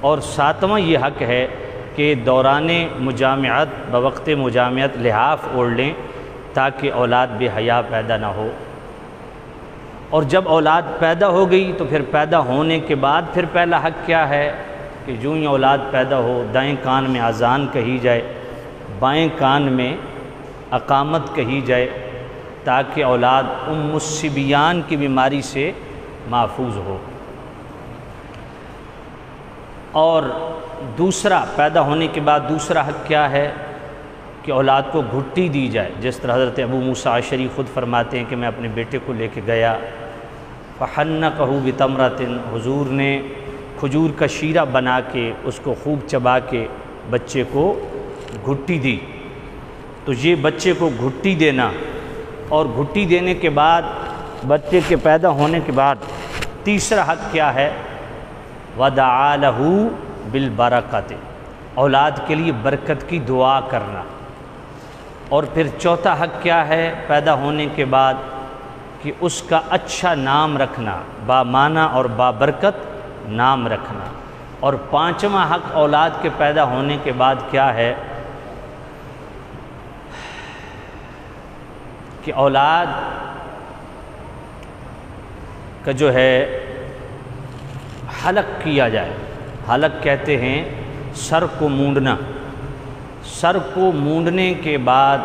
اور ساتواں یہ حق ہے کہ دوران مجامعت بوقت مجامعت لحاف اوڑھ لیں تاکہ اولاد بے حیا پیدا نہ ہو۔ اور جب اولاد پیدا ہو گئی تو پھر پیدا ہونے کے بعد پھر پہلا حق کیا ہے کہ جو ہی اولاد پیدا ہو دائیں کان میں اذان کہی جائے، بائیں کان میں اقامت کہی جائے تاکہ اولاد ام الصبیان کی بیماری سے محفوظ ہو۔ اور دوسرا پیدا ہونے کے بعد دوسرا حق کیا ہے کہ اولاد کو گھٹی دی جائے، جس طرح حضرت ابو موسیٰ اشعری خود فرماتے ہیں کہ میں اپنے بیٹے کو لے کے گیا فحنکہ بتمرۃ، حضور نے کھجور کا شیرہ بنا کے اس کو خوب چبا کے بچے کو گھٹی دی۔ تو یہ بچے کو گھٹی دینا، اور گھٹی دینے کے بعد بچے کے پیدا ہونے کے بعد تیسرا حق کیا ہے؟ وَدَعَا لَهُ بِالْبَرَكَةِ، اولاد کے لیے برکت کی دعا کرنا۔ اور پھر چوتھا حق کیا ہے پیدا ہونے کے بعد کہ اس کا اچھا نام رکھنا، بامعنی اور بابرکت نام رکھنا۔ اور پانچواں حق اولاد کے پیدا ہونے کے بعد کیا ہے کہ اولاد کا جو ہے حلق کیا جائے۔ حلق کہتے ہیں سر کو مونڈنا۔ سر کو مونڈنے کے بعد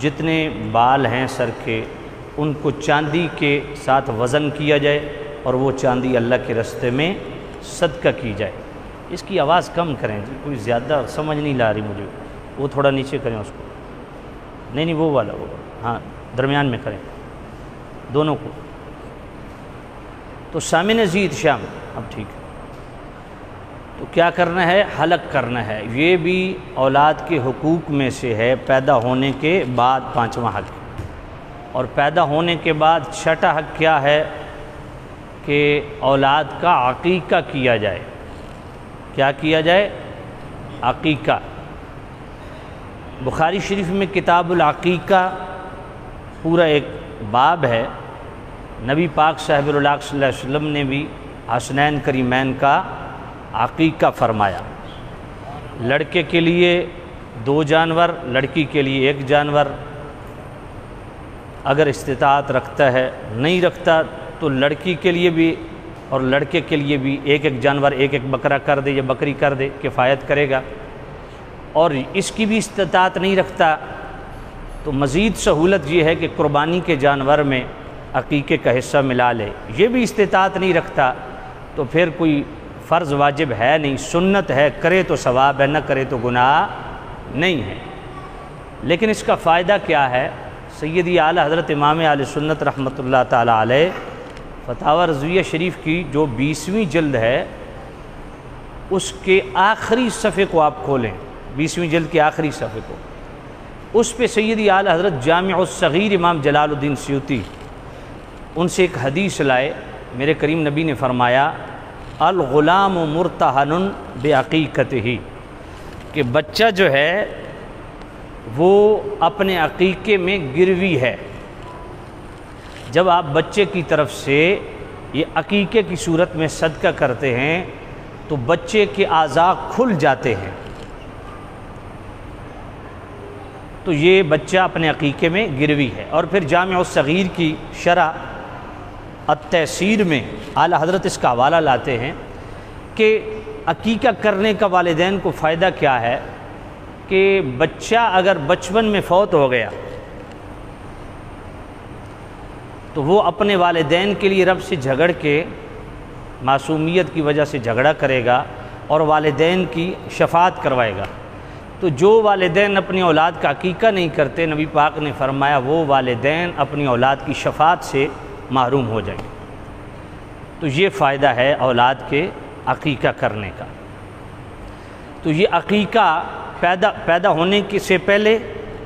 جتنے بال ہیں سر کے ان کو چاندی کے ساتھ وزن کیا جائے اور وہ چاندی اللہ کے راستے میں صدقہ کی جائے۔ اس کی آواز کم کریں جی، کوئی زیادہ سمجھ نہیں لا رہی مجھے، وہ تھوڑا نیچے کریں اس کو، نہیں وہ والا ہاں درمیان میں کریں دونوں کو۔ تو سامعین عزیز شام اب ٹھیک ہے، تو کیا کرنا ہے؟ حلق کرنا ہے۔ یہ بھی اولاد کے حقوق میں سے ہے پیدا ہونے کے بعد پانچواں حق۔ اور پیدا ہونے کے بعد چھٹا حق کیا ہے کہ اولاد کا عقیقہ کیا جائے۔ کیا کیا جائے؟ عقیقہ۔ بخاری شریف میں کتاب العقیقہ پورا ایک باب ہے۔ نبی پاک صاحب اللہ صلی اللہ علیہ وسلم نے بھی حسنین کریمین کا عقیقہ فرمایا۔ لڑکے کے لیے 2 جانور، لڑکی کے لیے 1 جانور، اگر استطاعت رکھتا ہے، نہیں رکھتا تو لڑکی کے لیے بھی اور لڑکے کے لیے بھی 1 جانور، 1 بکرا کر دے یا بکری کر دے، کفایت کرے گا۔ اور اس کی بھی استطاعت نہیں رکھتا تو مزید سہولت یہ ہے کہ قربانی کے جانور میں عقیقے کا حصہ ملا لے۔ یہ بھی استطاعت نہیں رکھتا تو پھر کوئی فرض واجب ہے نہیں، سنت ہے، کرے تو ثواب ہے، نہ کرے تو گناہ نہیں ہے۔ لیکن اس کا فائدہ کیا ہے؟ سیدی اعلیٰ حضرت امام اہل سنت رحمۃ اللہ تعالیٰ علیہ فتاوی رضویہ شریف کی جو 20ویں جلد ہے اس کے آخری صفحے کو آپ کھولیں، 20ویں جلد کے آخری صفحے کو، اس پہ سیدی اعلیٰ حضرت جامع الصغیر امام جلال الدین سیوطی ان سے ایک حدیث لائے۔ میرے کریم نبی نے فرمایا الغلام مرتہن بعقیقتہ، کہ بچہ جو ہے وہ اپنے عقیقے میں گروی ہے۔ جب آپ بچے کی طرف سے یہ عقیقے کی صورت میں صدقہ کرتے ہیں تو بچے کے اعضاء کھل جاتے ہیں، تو یہ بچہ اپنے عقیقے میں گروی ہے۔ اور پھر جامع الصغیر کی شرح التیسیر میں اعلیٰ حضرت اس کا حوالہ لاتے ہیں کہ عقیقہ کرنے کا والدین کو فائدہ کیا ہے کہ بچہ اگر بچپن میں فوت ہو گیا تو وہ اپنے والدین کے لیے رب سے جھگڑ کے معصومیت کی وجہ سے جھگڑا کرے گا اور والدین کی شفاعت کروائے گا۔ تو جو والدین اپنی اولاد کا عقیقہ نہیں کرتے، نبی پاک نے فرمایا وہ والدین اپنی اولاد کی شفاعت سے محروم ہو جائیں گے۔ تو یہ فائدہ ہے اولاد کے عقیقہ کرنے کا۔ تو یہ عقیقہ پیدا ہونے سے پہلے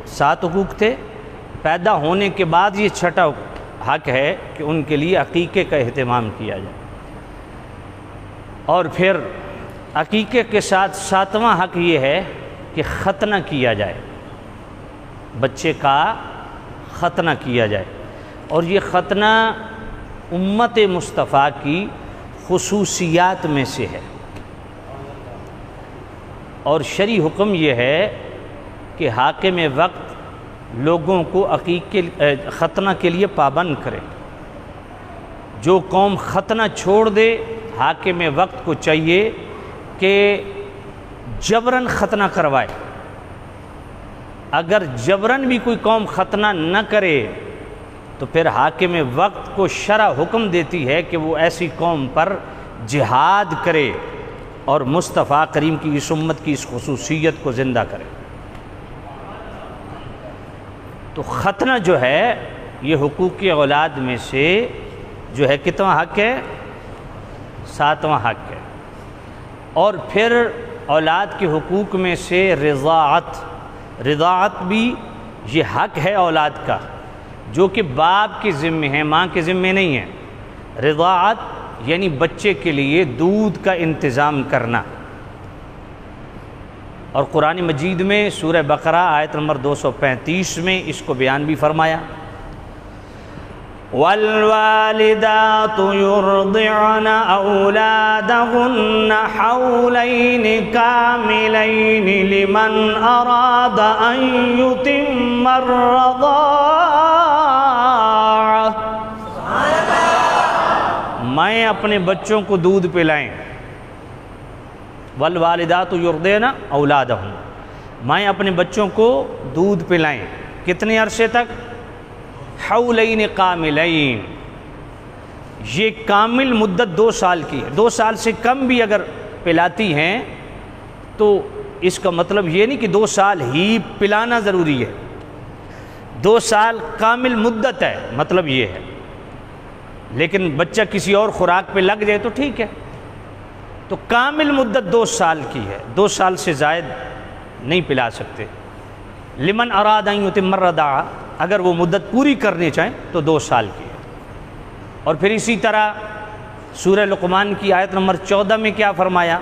7 حقوق تھے، پیدا ہونے کے بعد یہ چھٹا حق ہے کہ ان کے لیے عقیقے کا اہتمام کیا جائے۔ اور پھر عقیقے کے ساتھ 7واں حق یہ ہے کہ ختنہ کیا جائے، بچے کا ختنہ کیا جائے۔ اور یہ ختنہ امت مصطفیٰ کی خصوصیات میں سے ہے۔ اور شرعی حکم یہ ہے کہ حاکم وقت لوگوں کو ختنہ کے لیے پابند کرے۔ جو قوم ختنہ چھوڑ دے حاکم وقت کو چاہیے کہ جبراً ختنہ کروائے۔ اگر جبراً بھی کوئی قوم ختنہ نہ کرے تو پھر حاکم وقت کو شرع حکم دیتی ہے کہ وہ ایسی قوم پر جہاد کرے اور مصطفیٰ کریم کی اس امت کی اس خصوصیت کو زندہ کرے۔ تو ختنہ جو ہے یہ حقوق اولاد میں سے جو ہے کتنا حق ہے؟ 7واں حق ہے۔ اور پھر اولاد کے حقوق میں سے رضاعت بھی یہ حق ہے اولاد کا، جو کہ باپ کے ذمے ہے، ماں کے ذمے نہیں ہے۔ رضاعت یعنی بچے کے لیے دودھ کا انتظام کرنا۔ اور قرآن مجید میں سورہ بقرہ آیت نمبر 235 میں اس کو بیان بھی فرمایا، وَالْوَالِدَاتُ يُرْضِعْنَ أَوْلَادَهُنَّ حَوْلَيْنِ كَامِلَيْنِ لِمَنْ أَرَادَ أَنْ يُتِمَّ الرَّضَاعَةَ۔ مائیں اپنے بچوں کو دودھ پلائیں۔ وَالْوَالِدَاتُ يُرْضِعْنَ أَوْلَادَهُنَّ، مائیں اپنے بچوں کو دودھ پلائیں۔ کتنے عرصے تک؟ حولین کاملین، یہ کامل مدت 2 سال کی ہے۔ 2 سال سے کم بھی اگر پلاتی ہیں تو اس کا مطلب یہ نہیں کہ 2 سال ہی پلانا ضروری ہے، 2 سال کامل مدت ہے، مطلب یہ ہے۔ لیکن بچہ کسی اور خوراک پہ لگ جائے تو ٹھیک ہے، تو کامل مدت 2 سال کی ہے، 2 سال سے زائد نہیں پلا سکتے۔ لمن اراد ان یتم الرضاعہ، اگر وہ مدت پوری کرنی چاہیں تو 2 سال کی ہے۔ اور پھر اسی طرح سورہ لقمان کی آیت نمبر 14 میں کیا فرمایا؟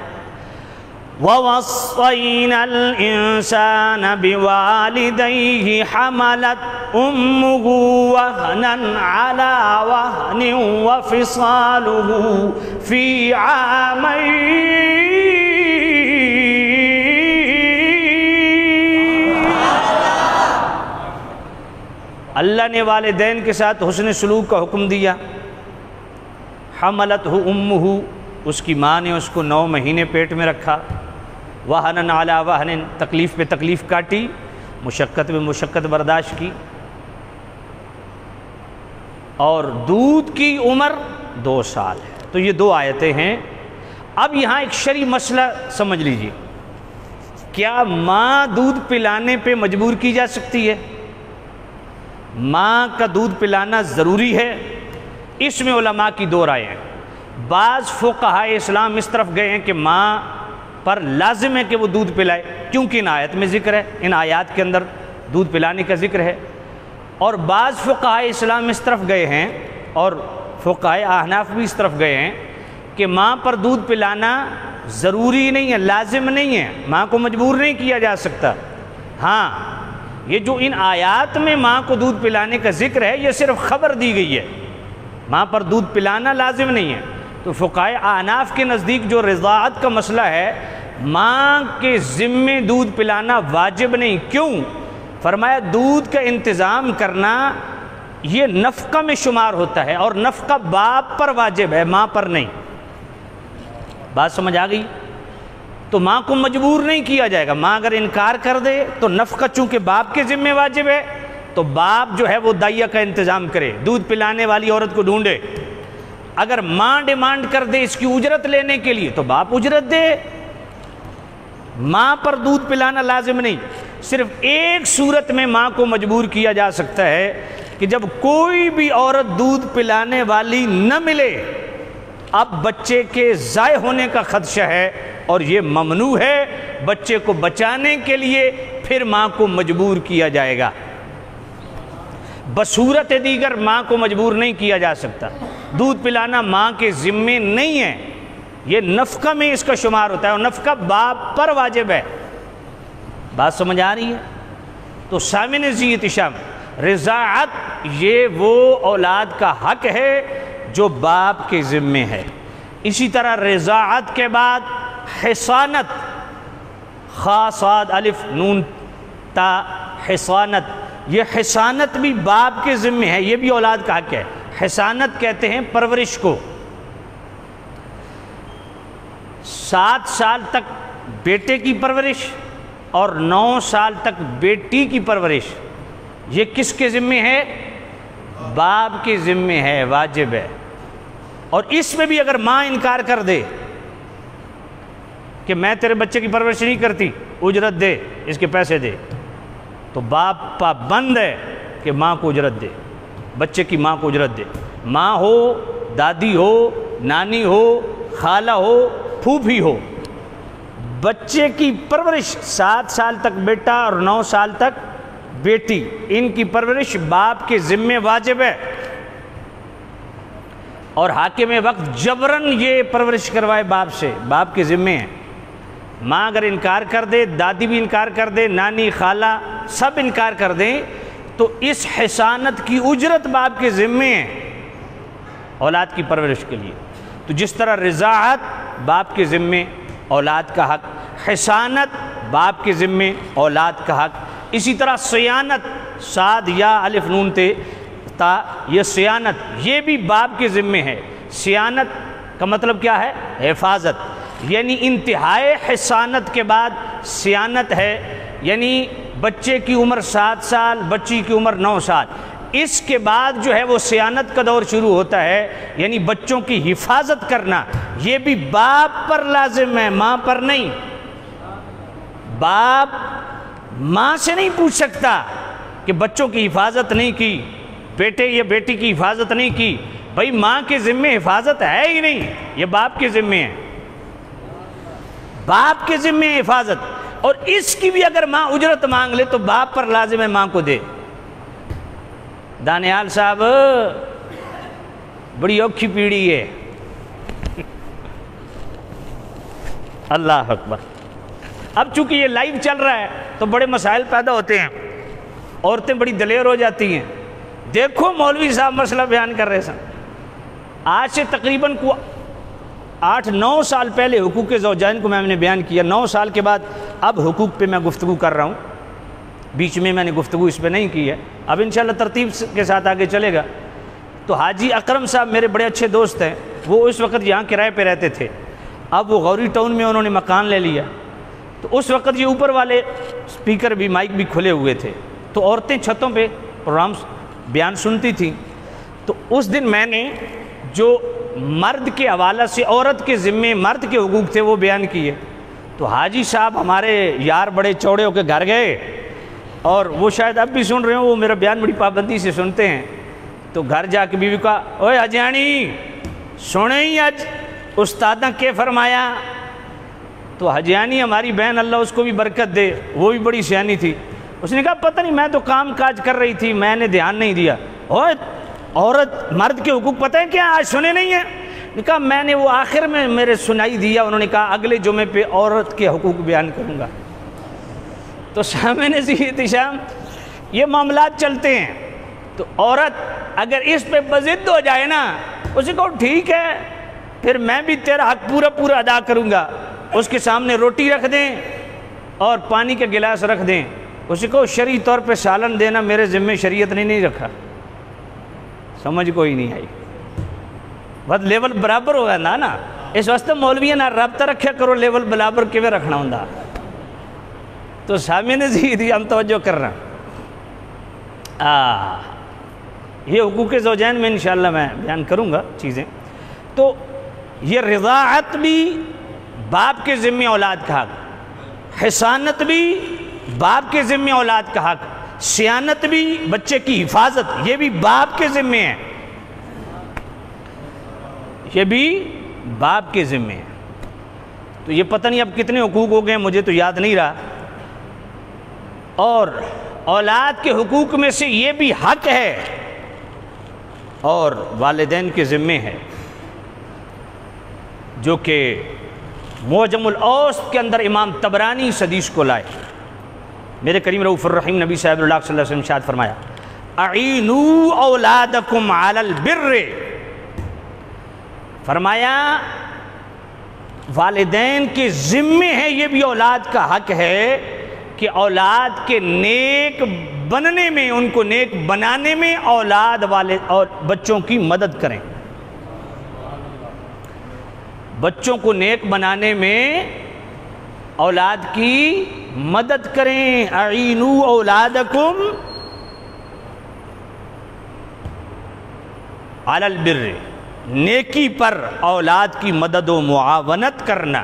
وَوَصَّيْنَا الْإِنسَانَ بِوَالِدَيْهِ حَمَلَتْ أُمُّهُ وَهْنًا عَلَى وَهْنٍ وَفِصَالُهُ فِي عَامَيْنِ اللہ نے والدین کے ساتھ حسن سلوک کا حکم دیا۔ حملتہ امہ، اس کی ماں نے اس کو 9 مہینے پیٹ میں رکھا۔ وہنن علی وہنن، تکلیف پہ تکلیف کاٹی، مشقت پہ مشقت برداشت کی۔ اور دودھ کی عمر 2 سال ہے۔ تو یہ 2 آیتیں ہیں۔ اب یہاں ایک شرعی مسئلہ سمجھ لیجیے، کیا ماں دودھ پلانے پہ مجبور کی جا سکتی ہے؟ ماں کا دودھ پلانا ضروری ہے؟ اس میں علماء کی 2 رائے ہیں۔ بعض فقہاء اسلام اس طرف گئے ہیں کہ ماں پر لازم ہے کہ وہ دودھ پلائے، کیونکہ ان آیت میں ذکر ہے، ان آیات کے اندر دودھ پلانے کا ذکر ہے۔ اور بعض فقہاء اسلام اس طرف گئے ہیں، اور فقہاء احناف بھی اس طرف گئے ہیں کہ ماں پر دودھ پلانا ضروری نہیں ہے، لازم نہیں ہے، ماں کو مجبور نہیں کیا جا سکتا۔ ہاں، یہ جو ان آیات میں ماں کو دودھ پلانے کا ذکر ہے یہ صرف خبر دی گئی ہے، ماں پر دودھ پلانا لازم نہیں ہے۔ تو فقہاء احناف کے نزدیک جو رضاعت کا مسئلہ ہے، ماں کے ذمے دودھ پلانا واجب نہیں۔ کیوں؟ فرمایا دودھ کا انتظام کرنا یہ نفقہ میں شمار ہوتا ہے، اور نفقہ باپ پر واجب ہے، ماں پر نہیں۔ بات سمجھ آ گئی؟ تو ماں کو مجبور نہیں کیا جائے گا۔ ماں اگر انکار کر دے تو نفقہ چونکہ باپ کے ذمہ واجب ہے، تو باپ جو ہے وہ دائیا کا انتظام کرے، دودھ پلانے والی عورت کو ڈھونڈے۔ اگر ماں ڈیمانڈ کر دے اس کی اجرت لینے کے لیے تو باپ اجرت دے۔ ماں پر دودھ پلانا لازم نہیں، صرف ایک صورت میں ماں کو مجبور کیا جا سکتا ہے کہ جب کوئی بھی عورت دودھ پلانے والی نہ ملے، اب بچے کے ضائع ہونے کا خدشہ ہے اور یہ ممنوع ہے، بچے کو بچانے کے لیے پھر ماں کو مجبور کیا جائے گا۔ بصورت دیگر ماں کو مجبور نہیں کیا جا سکتا۔ دودھ پلانا ماں کے ذمے نہیں ہے، یہ نفقہ میں اس کا شمار ہوتا ہے، اور نفقہ باپ پر واجب ہے۔ بات سمجھ آ رہی ہے؟ تو سامعین ذی احتشام، رضاعت یہ وہ اولاد کا حق ہے جو باپ کے ذمے ہے۔ اسی طرح رضاعت کے بعد حصانت، خا صاد الف نون تا حصانت، یہ حصانت بھی باپ کے ذمے ہے، یہ بھی اولاد کا حق ہے۔ حصانت کہتے ہیں پرورش کو۔ 7 سال تک بیٹے کی پرورش اور 9 سال تک بیٹی کی پرورش، یہ کس کے ذمے ہے؟ باپ کے ذمے ہے، واجب ہے۔ اور اس میں بھی اگر ماں انکار کر دے کہ میں تیرے بچے کی پرورش نہیں کرتی، اجرت دے، اس کے پیسے دے، تو باپ پابند ہے کہ ماں کو اجرت دے، بچے کی ماں کو اجرت دے۔ ماں ہو، دادی ہو، نانی ہو، خالہ ہو، پھوپھی ہو، بچے کی پرورش 7 سال تک بیٹا اور 9 سال تک بیٹی، ان کی پرورش باپ کے ذمے واجب ہے۔ اور حاکم وقت جبراً یہ پرورش کروائے باپ سے، باپ کے ذمے ہے۔ ماں اگر انکار کر دے، دادی بھی انکار کر دے، نانی خالہ سب انکار کر دیں، تو اس حصانت کی اجرت باپ کے ذمے ہے اولاد کی پرورش کے لیے۔ تو جس طرح رضاعت باپ کے ذمے، اولاد کا حق، حصانت باپ کے ذمے، اولاد کا حق، اسی طرح سیانت، صاد یا الف نون تے تا، یہ سیانت یہ بھی باپ کے ذمے ہے۔ سیانت کا مطلب کیا ہے؟ حفاظت، یعنی انتہائی حصانت کے بعد سیانت ہے، یعنی بچے کی عمر 7 سال، بچی کی عمر 9 سال، اس کے بعد جو ہے وہ سیانت کا دور شروع ہوتا ہے، یعنی بچوں کی حفاظت کرنا، یہ بھی باپ پر لازم ہے، ماں پر نہیں۔ باپ ماں سے نہیں پوچھ سکتا کہ بچوں کی حفاظت نہیں کی، بیٹے یا بیٹی کی حفاظت نہیں کی، بھائی ماں کے ذمے حفاظت ہے ہی نہیں، یہ باپ کے ذمے ہے، باپ کے ذمے ہے حفاظت۔ اور اس کی بھی اگر ماں اجرت مانگ لے تو باپ پر لازم ہے ماں کو دے۔ دانیال صاحب بڑی اوکھی پیڑھی ہے، اللہ اکبر۔ اب چونکہ یہ لائیو چل رہا ہے تو بڑے مسائل پیدا ہوتے ہیں، عورتیں بڑی دلیر ہو جاتی ہیں۔ دیکھو مولوی صاحب مسئلہ بیان کر رہے سن، آج سے تقریباً 8-9 سال پہلے حقوق زوجین کو میں نے بیان کیا، 9 سال کے بعد اب حقوق پہ میں گفتگو کر رہا ہوں، بیچ میں نے گفتگو اس پہ نہیں کی ہے، اب انشاءاللہ ترتیب کے ساتھ آگے چلے گا۔ تو حاجی اکرم صاحب میرے بڑے اچھے دوست ہیں، وہ اس وقت یہاں کرائے پہ رہتے تھے، اب وہ غوری ٹاؤن میں انہوں نے مکان لے لیا، تو اس وقت یہ اوپر والے سپیکر بھی، مائک بھی کھلے ہوئے تھے، تو عورتیں چھتوں پہ پروگرام بیان سنتی تھیں۔ تو اس دن میں نے جو مرد کے حوالہ سے عورت کے ذمے مرد کے حقوق تھے وہ بیان کیے، تو حاجی صاحب ہمارے یار بڑے چوڑے ہو کے گھر گئے، اور وہ شاید اب بھی سن رہے ہوں، وہ میرا بیان بڑی پابندی سے سنتے ہیں، تو گھر جا کے بیوی کہا، اوے حجیانی سنے ہی آج استادہ کے فرمایا؟ تو حجیانی ہماری بہن، اللہ اس کو بھی برکت دے، وہ بھی بڑی سیانی تھی، اس نے کہا پتہ نہیں، میں تو کام کاج کر رہی تھی، میں نے دھیان نہیں دیا۔ اوے عورت مرد کے حقوق پتہ ہے کیا آج سنے نہیں ہیں؟ نے کہا میں نے وہ آخر میں میرے سنائی دیا، انہوں نے کہا اگلے جمعے پہ عورت کے حقوق بیان کروں گا۔ تو سامعین عزیز احترام، یہ معاملات چلتے ہیں، تو عورت اگر اس پہ بضد ہو جائے نا، اسے کہو ٹھیک ہے، پھر میں بھی تیرا حق پورا ادا کروں گا، اس کے سامنے روٹی رکھ دیں اور پانی کے گلاس رکھ دیں، اسے کہو شرعی طور پہ سالن دینا میرے ذمے شریعت نے نہیں رکھا، سمجھ کوئی نہیں آئی، بس لیول برابر ہوگا نا، اس واسطے مولوی نہ رابطہ رکھیا کرو، لیول برابر کیویں رکھنا ہوں۔ تو سامعین عزیز ہم توجہ کر رہا یہ حقوق زوجین میں انشاءاللہ میں بیان کروں گا چیزیں۔ تو یہ رضاعت بھی باپ کے ذمہ اولاد کا حق، حصانت بھی باپ کے ذمہ اولاد کا حق، سیانت بھی بچے کی حفاظت یہ بھی باپ کے ذمہ ہے، یہ بھی باپ کے ذمہ ہے۔ تو یہ پتہ نہیں اب کتنے حقوق ہو گئے مجھے تو یاد نہیں رہا، اور اولاد کے حقوق میں سے یہ بھی حق ہے اور والدین کے ذمے ہے، جو کہ معجم الاوسط کے اندر امام طبرانی اس حدیث کو لائے۔ میرے کریم رؤوف الرحیم نبی صلی اللہ علیہ وسلم ارشاد فرمایا، اعینوا اولادکم علی البر، فرمایا والدین کے ذمے ہے، یہ بھی اولاد کا حق ہے کہ اولاد کے نیک بننے میں، ان کو نیک بنانے میں اولاد والے اور بچوں کی مدد کریں، بچوں کو نیک بنانے میں اولاد کی مدد کریں۔ اعینوا اولادکم علی البر، نیکی پر اولاد کی مدد و معاونت کرنا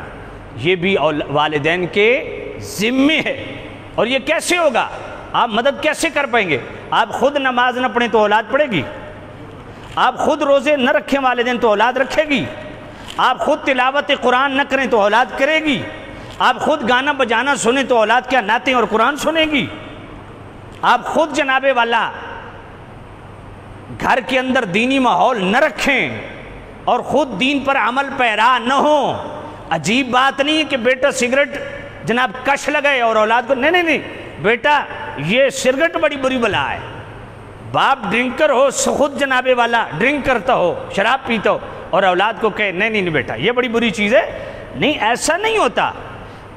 یہ بھی والدین کے ذمے ہے۔ اور یہ کیسے ہوگا؟ آپ مدد کیسے کر پائیں گے؟ آپ خود نماز نہ پڑھیں تو اولاد پڑھے گی، آپ خود روزے نہ رکھیں والدین تو اولاد رکھے گی، آپ خود تلاوت قرآن نہ کریں تو اولاد کرے گی، آپ خود گانا بجانا سنیں تو اولاد کیا نعتیں اور قرآن سنے گی، آپ خود جناب والا گھر کے اندر دینی ماحول نہ رکھیں اور خود دین پر عمل پیرا نہ ہوں۔ عجیب بات نہیں ہے کہ بیٹا سگریٹ جناب کش لگائے اور اولاد کو نہیں بیٹا یہ سگریٹ بڑی بری بلا ہے، باپ ڈرنکر ہو، خود جناب والا ڈرنک کرتا ہو، شراب پیتا ہو اور اولاد کو کہے نہیں بیٹا یہ بڑی بری چیز ہے، نہیں ایسا نہیں ہوتا۔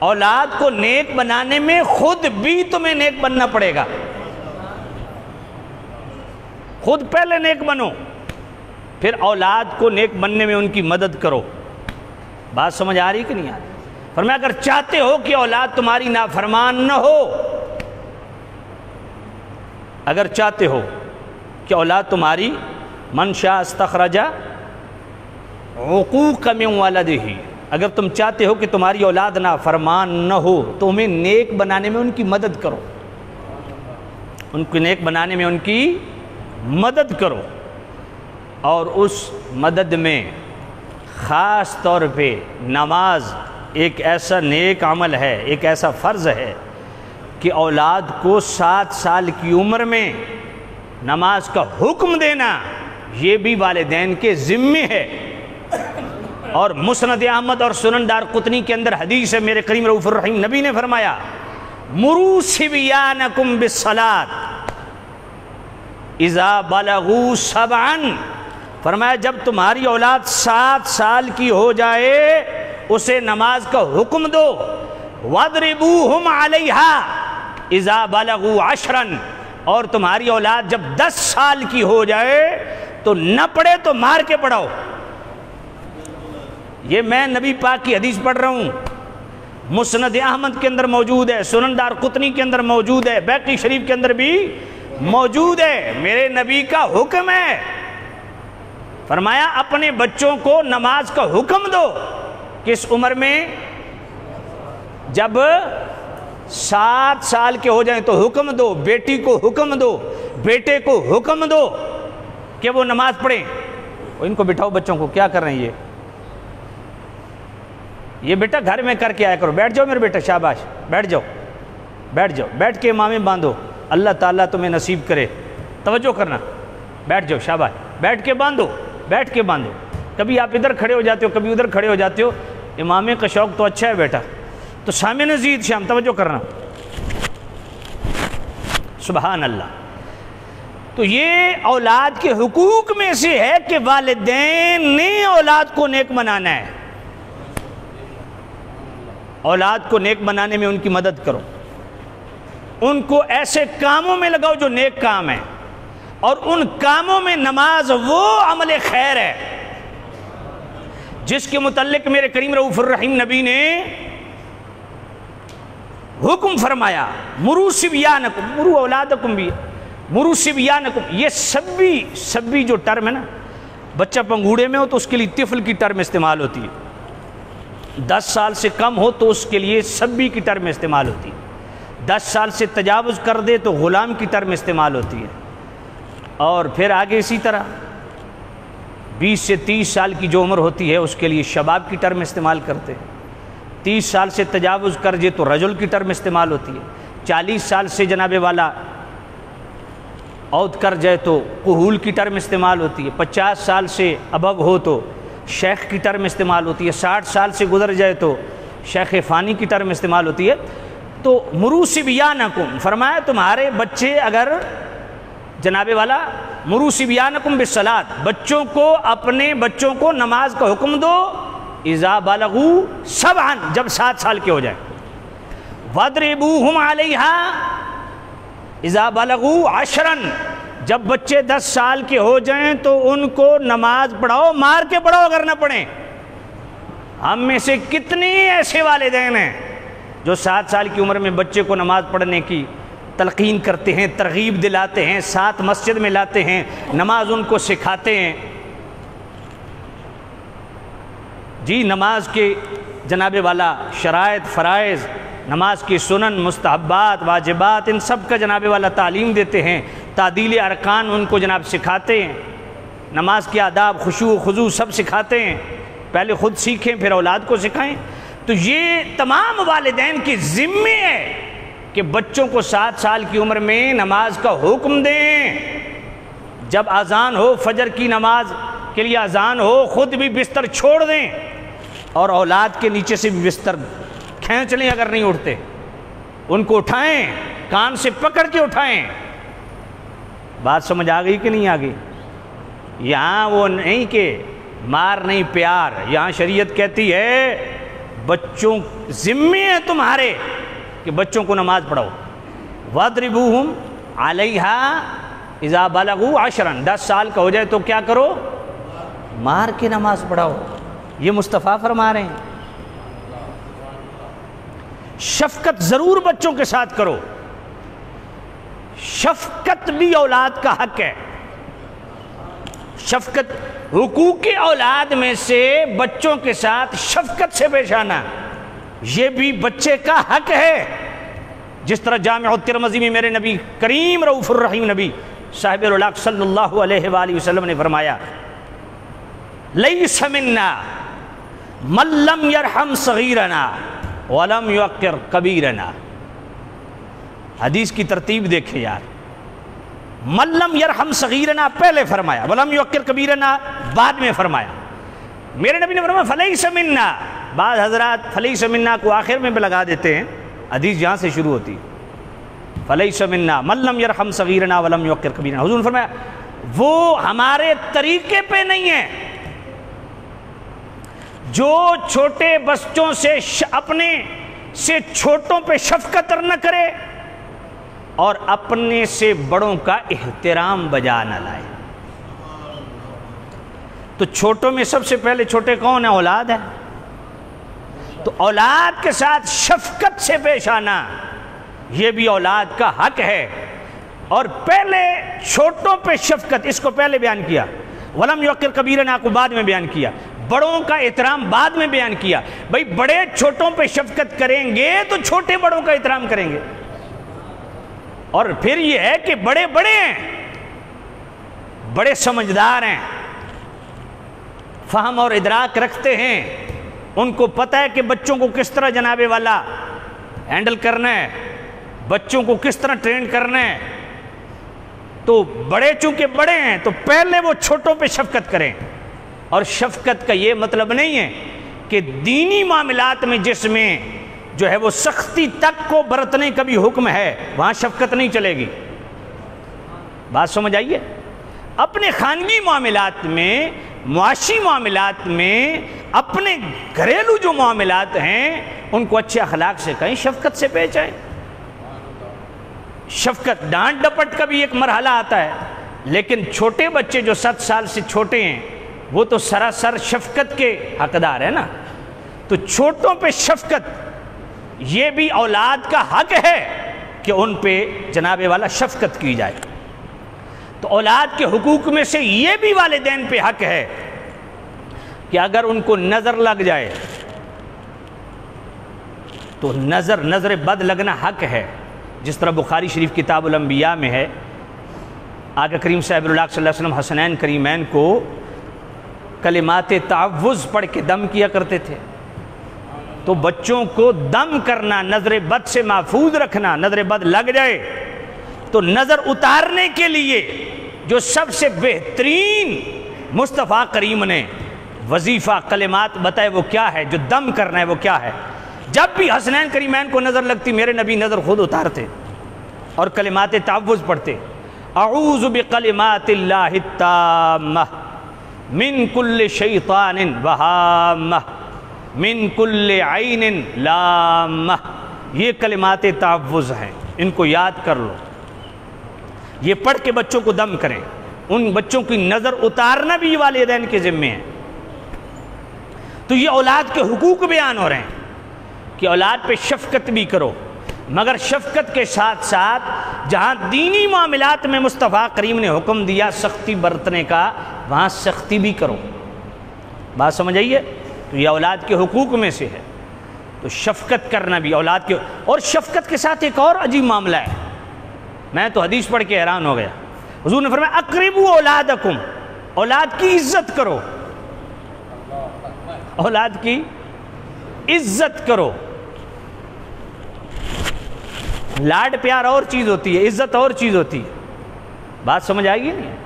اولاد کو نیک بنانے میں خود بھی تمہیں نیک بننا پڑے گا، خود پہلے نیک بنو پھر اولاد کو نیک بننے میں ان کی مدد کرو۔ بات سمجھ آ رہی کہ نہیں آ رہی؟ فرمایا اگر چاہتے ہو کہ اولاد تمہاری نافرمان نہ ہو، اگر چاہتے ہو کہ اولاد تمہاری من شاء استخرج عقوق من ولدہ، اگر تم چاہتے ہو کہ تمہاری اولاد نافرمان نہ ہو تو انہیں نیک بنانے میں ان کی مدد کرو، ان کو نیک بنانے میں ان کی مدد کرو۔ اور اس مدد میں خاص طور پہ نماز ایک ایسا نیک عمل ہے، ایک ایسا فرض ہے کہ اولاد کو 7 سال کی عمر میں نماز کا حکم دینا یہ بھی والدین کے ذمے ہے۔ اور مسند احمد اور سنن دارقطنی کے اندر حدیث ہے، میرے کریم رؤوف الرحیم نبی نے فرمایا مروا صبیانکم بالصلاۃ اذا بلغوا 7، فرمایا جب تمہاری اولاد 7 سال کی ہو جائے اسے نماز کا حکم دو، وَاضْرِبُوهُمْ عَلَيْهَا اِذَا بَلَغُوا 10، اور تمہاری اولاد جب 10 سال کی ہو جائے تو نہ پڑھے تو مار کے پڑھاؤ۔ یہ میں نبی پاک کی حدیث پڑھ رہا ہوں، مسند احمد کے اندر موجود ہے، سنن دارقطنی کے اندر موجود ہے، بیہقی شریف کے اندر بھی موجود ہے، میرے نبی کا حکم ہے۔ فرمایا اپنے بچوں کو نماز کا حکم دو، کس عمر میں؟ جب 7 سال کے ہو جائیں تو حکم دو، بیٹی کو حکم دو، بیٹے کو حکم دو کہ وہ نماز پڑھیں۔ ان کو بٹھاؤ بچوں کو، کیا کر رہے ہیں یہ بیٹا گھر میں کر کے آیا کرو، بیٹھ جاؤ میرے بیٹا، شاباش بیٹھ جاؤ بیٹھ جاؤ، بیٹھ کے امامیں باندھو، اللہ تعالیٰ تمہیں نصیب کرے، توجہ کرنا، بیٹھ جاؤ شاباش، بیٹھ کے باندھو، بیٹھ کے باندھو۔ کبھی آپ ادھر کھڑے ہو جاتے ہو، کبھی ادھر کھڑے ہو جاتے ہو، امامے کا شوق تو اچھا ہے بیٹا، تو سامع نزید شام توجہ کرنا، سبحان اللہ۔ تو یہ اولاد کے حقوق میں سے ہے کہ والدین نے اولاد کو نیک بنانا ہے، اولاد کو نیک بنانے میں ان کی مدد کرو، ان کو ایسے کاموں میں لگاؤ جو نیک کام ہے، اور ان کاموں میں نماز وہ عمل خیر ہے جس کے متعلق میرے کریم رؤوف الرحیم نبی نے حکم فرمایا مروا صبیانکم، مروا اولادکم بھی، مروا صبیانکم، یہ سبی جو ٹرم ہے نا، بچہ پنگوڑے میں ہو تو اس کے لیے طفل کی ٹرم استعمال ہوتی ہے، 10 سال سے کم ہو تو اس کے لیے سبی کی ٹرم استعمال ہوتی ہے، 10 سال سے تجاوز کر دے تو غلام کی ٹرم استعمال ہوتی ہے، اور پھر آگے اسی طرح 20 سے 30 سال کی جو عمر ہوتی ہے اس کے لیے شباب کی ٹرم استعمال کرتے ہیں، 30 سال سے تجاوز کر جائے تو رجل کی ٹرم استعمال ہوتی ہے، 40 سال سے جناب والا عود کر جائے تو قہول کی ٹرم استعمال ہوتی ہے، 50 سال سے ابو ہو تو شیخ کی ٹرم استعمال ہوتی ہے، 60 سال سے گزر جائے تو شیخ فانی کی ٹرم استعمال ہوتی ہے۔ تو مروا صبیانکم، فرمایا تمہارے بچے اگر جناب والا مروا صبیانکم بالصلاۃ، بچوں کو اپنے بچوں کو نماز کا حکم دو اذا بلغوا 7 جب 7 سال کے ہو جائیں، وَاضْرِبُوهُمْ عَلَيْهَا اذا بلغوا 10 جب بچے 10 سال کے ہو جائیں تو ان کو نماز پڑھاؤ، مار کے پڑھاؤ اگر نہ پڑھیں۔ ہم میں سے کتنے ایسے والدین ہیں جو 7 سال کی عمر میں بچے کو نماز پڑھنے کی تلقین کرتے ہیں، ترغیب دلاتے ہیں، ساتھ مسجد میں لاتے ہیں، نماز ان کو سکھاتے ہیں۔ جی نماز کے جناب والا شرائط، فرائض، نماز کی سنن، مستحبات، واجبات، ان سب کا جناب والا تعلیم دیتے ہیں، تعدیل ارکان ان کو جناب سکھاتے ہیں، نماز کے آداب، خشوع و خضوع سب سکھاتے ہیں، پہلے خود سیکھیں پھر اولاد کو سکھائیں۔ تو یہ تمام والدین کی ذمہ ہے کہ بچوں کو 7 سال کی عمر میں نماز کا حکم دیں۔ جب اذان ہو، فجر کی نماز کے لیے اذان ہو، خود بھی بستر چھوڑ دیں اور اولاد کے نیچے سے بھی بستر کھینچ لیں اگر نہیں اٹھتے، ان کو اٹھائیں، کان سے پکڑ کے اٹھائیں۔ بات سمجھ آ گئی کہ نہیں آ گئی؟ یہاں وہ نہیں کہ مار نہیں پیار، یہاں شریعت کہتی ہے بچوں ذمے ہیں تمہارے کہ بچوں کو نماز پڑھاؤ۔ وَاضْرِبُوهُمْ عَلَيْهَا اذا بلغوا 10 10 سال کا ہو جائے تو کیا کرو؟ مار کے نماز پڑھاؤ۔ یہ مصطفیٰ فرما رہے ہیں۔ شفقت ضرور بچوں کے ساتھ کرو، شفقت بھی اولاد کا حق ہے۔ شفقت حقوق اولاد میں سے بچوں کے ساتھ شفقت سے پیش آنا یہ بھی بچے کا حق ہے۔ جس طرح جامع الترمذی میں میرے نبی کریم رؤوف الرحیم نبی صاحب الولاق صلی اللہ علیہ وآلہ وسلم نے فرمایا لیس منا من لم یرحم صغیرنا ولم یوقر کبیرنا۔ حدیث کی ترتیب دیکھیں یار، من لم یرحم صغیرنا پہلے فرمایا، ولم یوقر کبیرنا بعد میں فرمایا۔ میرے نبی نے فرمایا فلیس منا، بعض حضرات فلیس منا کو آخر میں بھی لگا دیتے ہیں، حدیث یہاں سے شروع ہوتی فلیس منا من لم یرحم صغیرنا ولم یوقر کبیرنا۔ حضور نے فرمایا وہ ہمارے طریقے پہ نہیں ہے جو چھوٹے بچوں سے اپنے سے چھوٹوں پہ شفقت نہ کرے اور اپنے سے بڑوں کا احترام بجا نہ لائے۔ تو چھوٹوں میں سب سے پہلے چھوٹے کون ہیں؟ اولاد ہے۔ تو اولاد کے ساتھ شفقت سے پیش آنا یہ بھی اولاد کا حق ہے۔ اور پہلے چھوٹوں پہ شفقت، اس کو پہلے بیان کیا، ولم یوقر کبیرنا کو بعد میں بیان کیا، بڑوں کا احترام بعد میں بیان کیا۔ بھئی بڑے چھوٹوں پہ شفقت کریں گے تو چھوٹے بڑوں کا احترام کریں گے۔ اور پھر یہ ہے کہ بڑے بڑے ہیں، بڑے سمجھدار ہیں، فہم اور ادراک رکھتے ہیں، ان کو پتہ ہے کہ بچوں کو کس طرح جناب والا ہینڈل کرنا ہے، بچوں کو کس طرح ٹرین کرنا ہے۔ تو بڑے چونکہ بڑے ہیں تو پہلے وہ چھوٹوں پہ شفقت کریں۔ اور شفقت کا یہ مطلب نہیں ہے کہ دینی معاملات میں جس میں جو ہے وہ سختی تک کو برتنے کا بھی حکم ہے وہاں شفقت نہیں چلے گی۔ بات سمجھ آئیے؟ اپنے خانگی معاملات میں، معاشی معاملات میں، اپنے گھریلو جو معاملات ہیں ان کو اچھے اخلاق سے کہیں، شفقت سے پیش آئیں۔ شفقت ڈانٹ ڈپٹ کا بھی ایک مرحلہ آتا ہے، لیکن چھوٹے بچے جو 7 سال سے چھوٹے ہیں وہ تو سراسر شفقت کے حقدار ہے نا۔ تو چھوٹوں پہ شفقت یہ بھی اولاد کا حق ہے کہ ان پہ جناب والا شفقت کی جائے۔ تو اولاد کے حقوق میں سے یہ بھی والدین پہ حق ہے کہ اگر ان کو نظر لگ جائے تو نظر بد لگنا حق ہے۔ جس طرح بخاری شریف کتاب الانبیاء میں ہے، آقا کریم صاحب اللہ صلی اللہ علیہ وسلم حسنین کریمین کو کلمات تعوذ پڑھ کے دم کیا کرتے تھے۔ تو بچوں کو دم کرنا، نظر بد سے محفوظ رکھنا، نظر بد لگ جائے تو نظر اتارنے کے لیے جو سب سے بہترین مصطفیٰ کریم نے وظیفہ کلمات بتائے وہ کیا ہے، جو دم کرنا ہے وہ کیا ہے۔ جب بھی حسنین کریمین کو نظر لگتی میرے نبی نظر خود اتارتے اور کلمات تعوذ پڑھتے، اعوذ بکلمات اللہ التامہ من کل شیطان وہامہ من کل عین لامہ، یہ کلمات تعوذ ہیں، ان کو یاد کر لو، یہ پڑھ کے بچوں کو دم کریں، ان بچوں کی نظر اتارنا بھی والدین کے ذمے ہے۔ تو یہ اولاد کے حقوق بیان ہو رہے ہیں کہ اولاد پہ شفقت بھی کرو، مگر شفقت کے ساتھ ساتھ جہاں دینی معاملات میں مصطفیٰ کریم نے حکم دیا سختی برتنے کا، وہاں سختی بھی کرو۔ بات سمجھ آئیے؟ تو یہ اولاد کے حقوق میں سے ہے، تو شفقت کرنا بھی اولاد کے، اور شفقت کے ساتھ ایک اور عجیب معاملہ ہے، میں تو حدیث پڑھ کے حیران ہو گیا۔ حضور نے فرمایا اقربوا اولادکم، اولاد کی عزت کرو، اولاد کی عزت کرو۔ لاڈ پیار اور چیز ہوتی ہے، عزت اور چیز ہوتی ہے، بات سمجھ آئے گی نہیں؟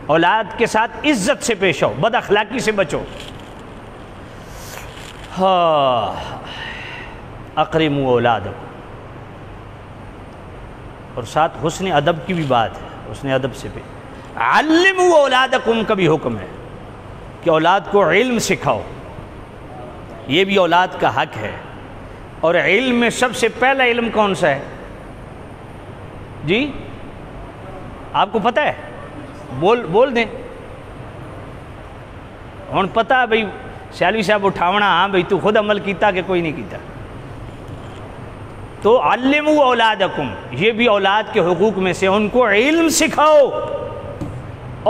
اولاد کے ساتھ عزت سے پیش آؤ، بد اخلاقی سے بچو۔ اقربوا اولادکم، اور ساتھ حسن ادب کی بھی بات ہے، حسن ادب سے بھی۔ علموا اولادکم کا بھی حکم ہے کہ اولاد کو علم سکھاؤ، یہ بھی اولاد کا حق ہے۔ اور علم میں سب سے پہلا علم کون سا ہے جی؟ آپ کو پتہ ہے؟ بول دیں، ہن پتہ ہے بھئی سیالوی صاحب اٹھاونا، ہاں بھئی تو خود عمل کیتا کہ کوئی نہیں کیتا؟ تو علموا اولادکم، یہ بھی اولاد کے حقوق میں سے، ان کو علم سکھاؤ،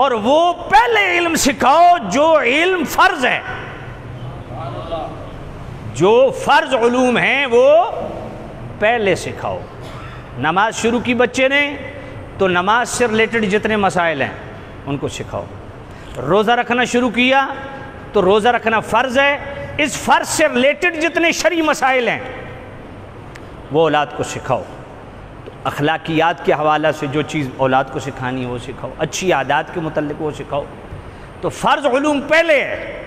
اور وہ پہلے علم سکھاؤ جو علم فرض ہے، جو فرض علوم ہیں وہ پہلے سکھاؤ۔ نماز شروع کی بچے نے تو نماز سے ریلیٹڈ جتنے مسائل ہیں ان کو سکھاؤ۔ روزہ رکھنا شروع کیا تو روزہ رکھنا فرض ہے، اس فرض سے ریلیٹڈ جتنے شرعی مسائل ہیں وہ اولاد کو سکھاؤ۔ تو اخلاقیات کے حوالہ سے جو چیز اولاد کو سکھانی ہے وہ سکھاؤ، اچھی عادات کے متعلق وہ سکھاؤ۔ تو فرض علوم پہلے ہے،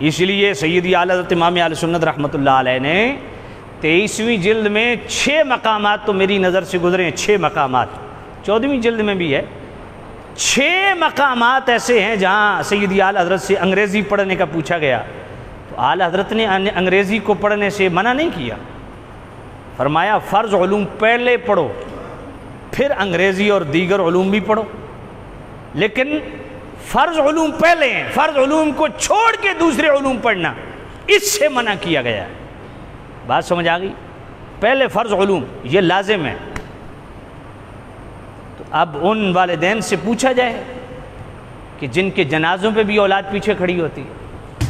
اس لیے سیدی اعلیٰ حضرت امام اہل سنت رحمۃ اللہ علیہ نے 23ویں جلد میں 6 مقامات تو میری نظر سے گزرے ہیں، 6 مقامات، 14ویں جلد میں بھی ہے، 6 مقامات ایسے ہیں جہاں سیدی اعلیٰ حضرت سے انگریزی پڑھنے کا پوچھا گیا تو اعلیٰ حضرت نے انگریزی کو پڑھنے سے منع نہیں کیا، فرمایا فرض علوم پہلے پڑھو، پھر انگریزی اور دیگر علوم بھی پڑھو، لیکن فرض علوم پہلے ہیں، فرض علوم کو چھوڑ کے دوسرے علوم پڑھنا اس سے منع کیا گیا ہے۔ بات سمجھ آ گئی؟ پہلے فرض علوم یہ لازم ہے۔ تو اب ان والدین سے پوچھا جائے کہ جن کے جنازوں پہ بھی اولاد پیچھے کھڑی ہوتی ہے،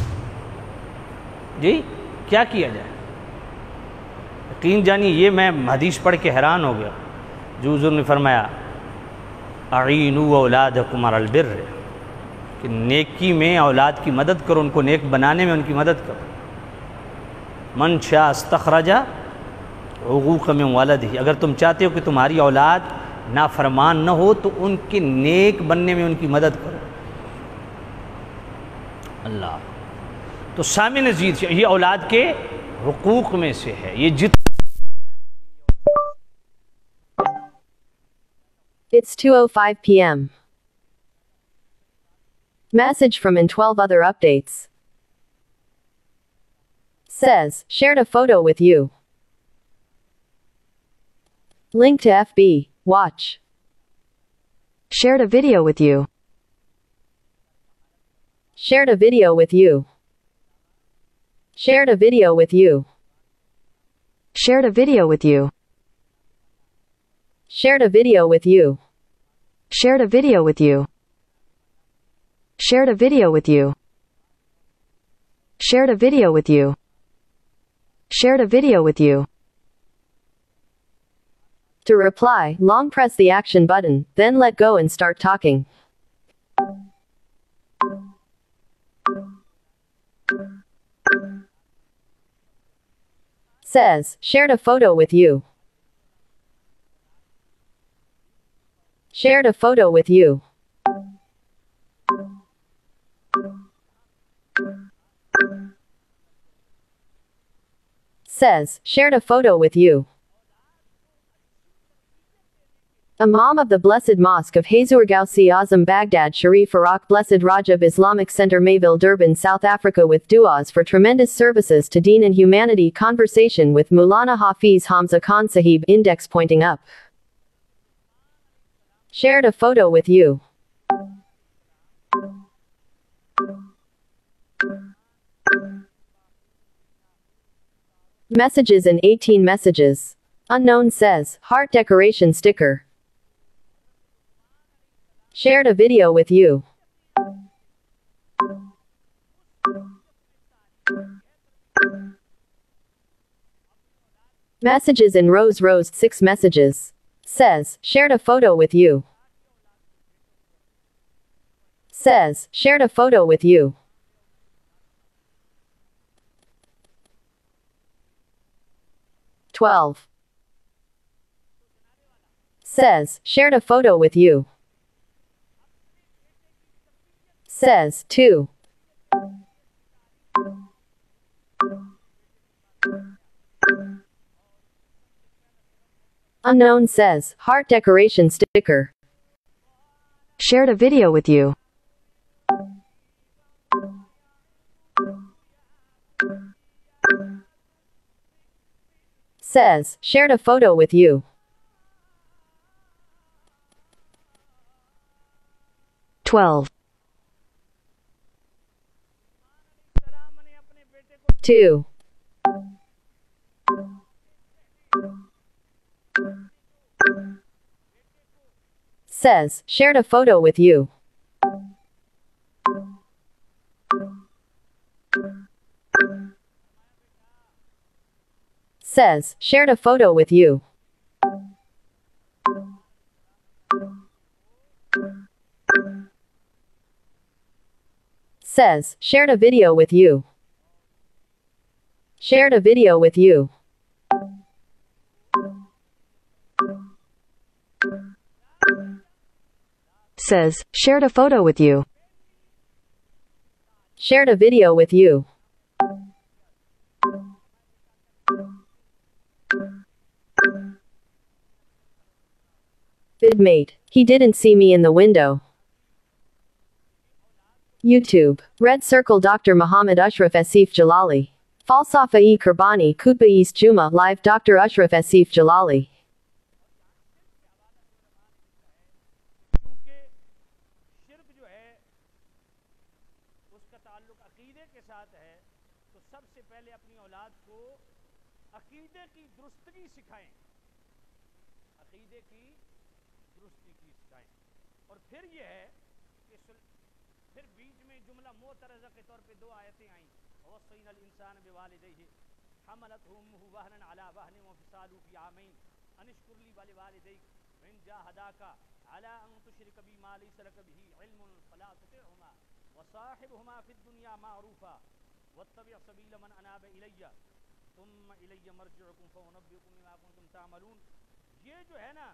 جی کیا کیا جائے؟ یقین جانی یہ میں حدیث پڑھ کے حیران ہو گیا، جو حضور نے فرمایا اعینوا اولادکم علی البر، کہ نیکی میں اولاد کی مدد کرو، ان کو نیک بنانے میں ان کی مدد کرو۔ من شاء استخرج عقوق من ولدہ، اگر تم چاہتے ہو کہ تمہاری اولاد نافرمان نہ ہو تو ان کے نیک بننے میں ان کی مدد کرو۔ اللہ، تو سامع نزید یہ اولاد کے حقوق میں سے ہے، یہ It's 2:05 p.m. Message from in 12 other updates. Says, shared a photo with you. Link to FB, watch. Shared a video with you. Shared a video with you. Shared a video with you. Shared a video with you. Shared a video with you. Shared a video with you. Shared a video with you. Shared a video with you. Shared a video with you. To reply, long press the action button, then let go and start talking. Says, shared a photo with you. Shared a photo with you. Says, shared a photo with you. Imam of the Blessed Mosque of Hazur Gausi Azam Baghdad Sharif Iraq Blessed Rajab Islamic Center Mayville Durban South Africa with du'as for tremendous services to Deen and humanity. Conversation with Maulana Hafiz Hamza Khan Sahib. Index pointing up. Shared a photo with you. Messages in 18 messages. Unknown says, heart decoration sticker. Shared a video with you. Messages in rows 6 messages. Says, shared a photo with you. Says, shared a photo with you. "12. Says, shared a photo with you. Says, 2. Unknown says, heart decoration sticker. Shared a video with you. Says, shared a photo with you. 12. 2. Says, shared a photo with you. Says, shared a photo with you. Says, shared a video with you. Shared a video with you. Says, shared a photo with you. Shared a video with you. Vidmate, he didn't see me in the window. YouTube. Red Circle Dr. Muhammad Ashraf Asif Jalali. Falsafa-e Kurbani Kutba East Juma Live Dr. Ashraf Asif Jalali. عقیدے کی درستگی سکھائیں عقیدے کی درستگی سکھائیں اور پھر یہ ہے کہ پھر بیچ میں جملہ معترضہ کے طور پہ 2 آیتیں آئیں وصینا الانسان بوالدیہ حملته امه وهنا على وهن وفصاله في عامين ان اشكر لي ولوالديك وان جاهداك على ان تشرك بي ما ليس لك به علم فلا تطعهما وصاحبهما في الدنيا معروفا واتبع سبيل من اناب الي ثم الی مرجعکم فانبئکم بما کنتم تعملون. یہ جو ہے نا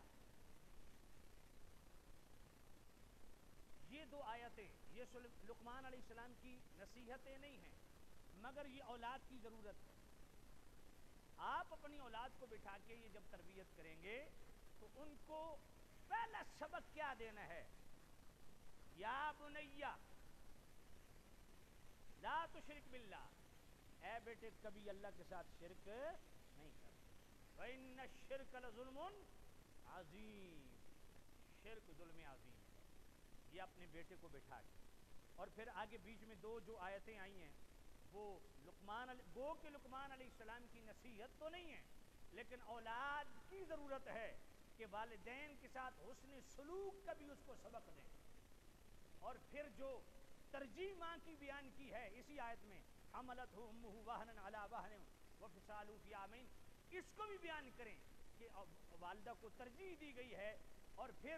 یہ 2 آیتیں یہ لقمان علیہ السلام کی نصیحتیں نہیں ہیں مگر یہ اولاد کی ضرورت ہے. آپ اپنی اولاد کو بٹھا کے یہ جب تربیت کریں گے تو ان کو پہلا سبق کیا دینا ہے؟ یا بنیہ لا تشرک باللہ، اے بیٹے کبھی اللہ کے ساتھ شرک نہیں کر. وَإِنَّ الشِّرْكَ لَظُلْمٌ عَظِيمٌ، شرک ظلم عظیم ہے. یہ اپنے بیٹے کو بٹھا کے اور پھر آگے بیچ میں 2 جو آیتیں آئی ہیں وہ لقمان علیہ السلام کی نصیحت تو نہیں ہے لیکن اولاد کی ضرورت ہے کہ والدین کے ساتھ حسن سلوک کا بھی اس کو سبق دیں. اور پھر جو ترجیح ماں کی بیان کی ہے اسی آیت میں حملته امه وهنا على وهن وفصاله في عامين، اس کو بھی بیان کریں کہ والدہ کو ترجیح دی گئی ہے. اور پھر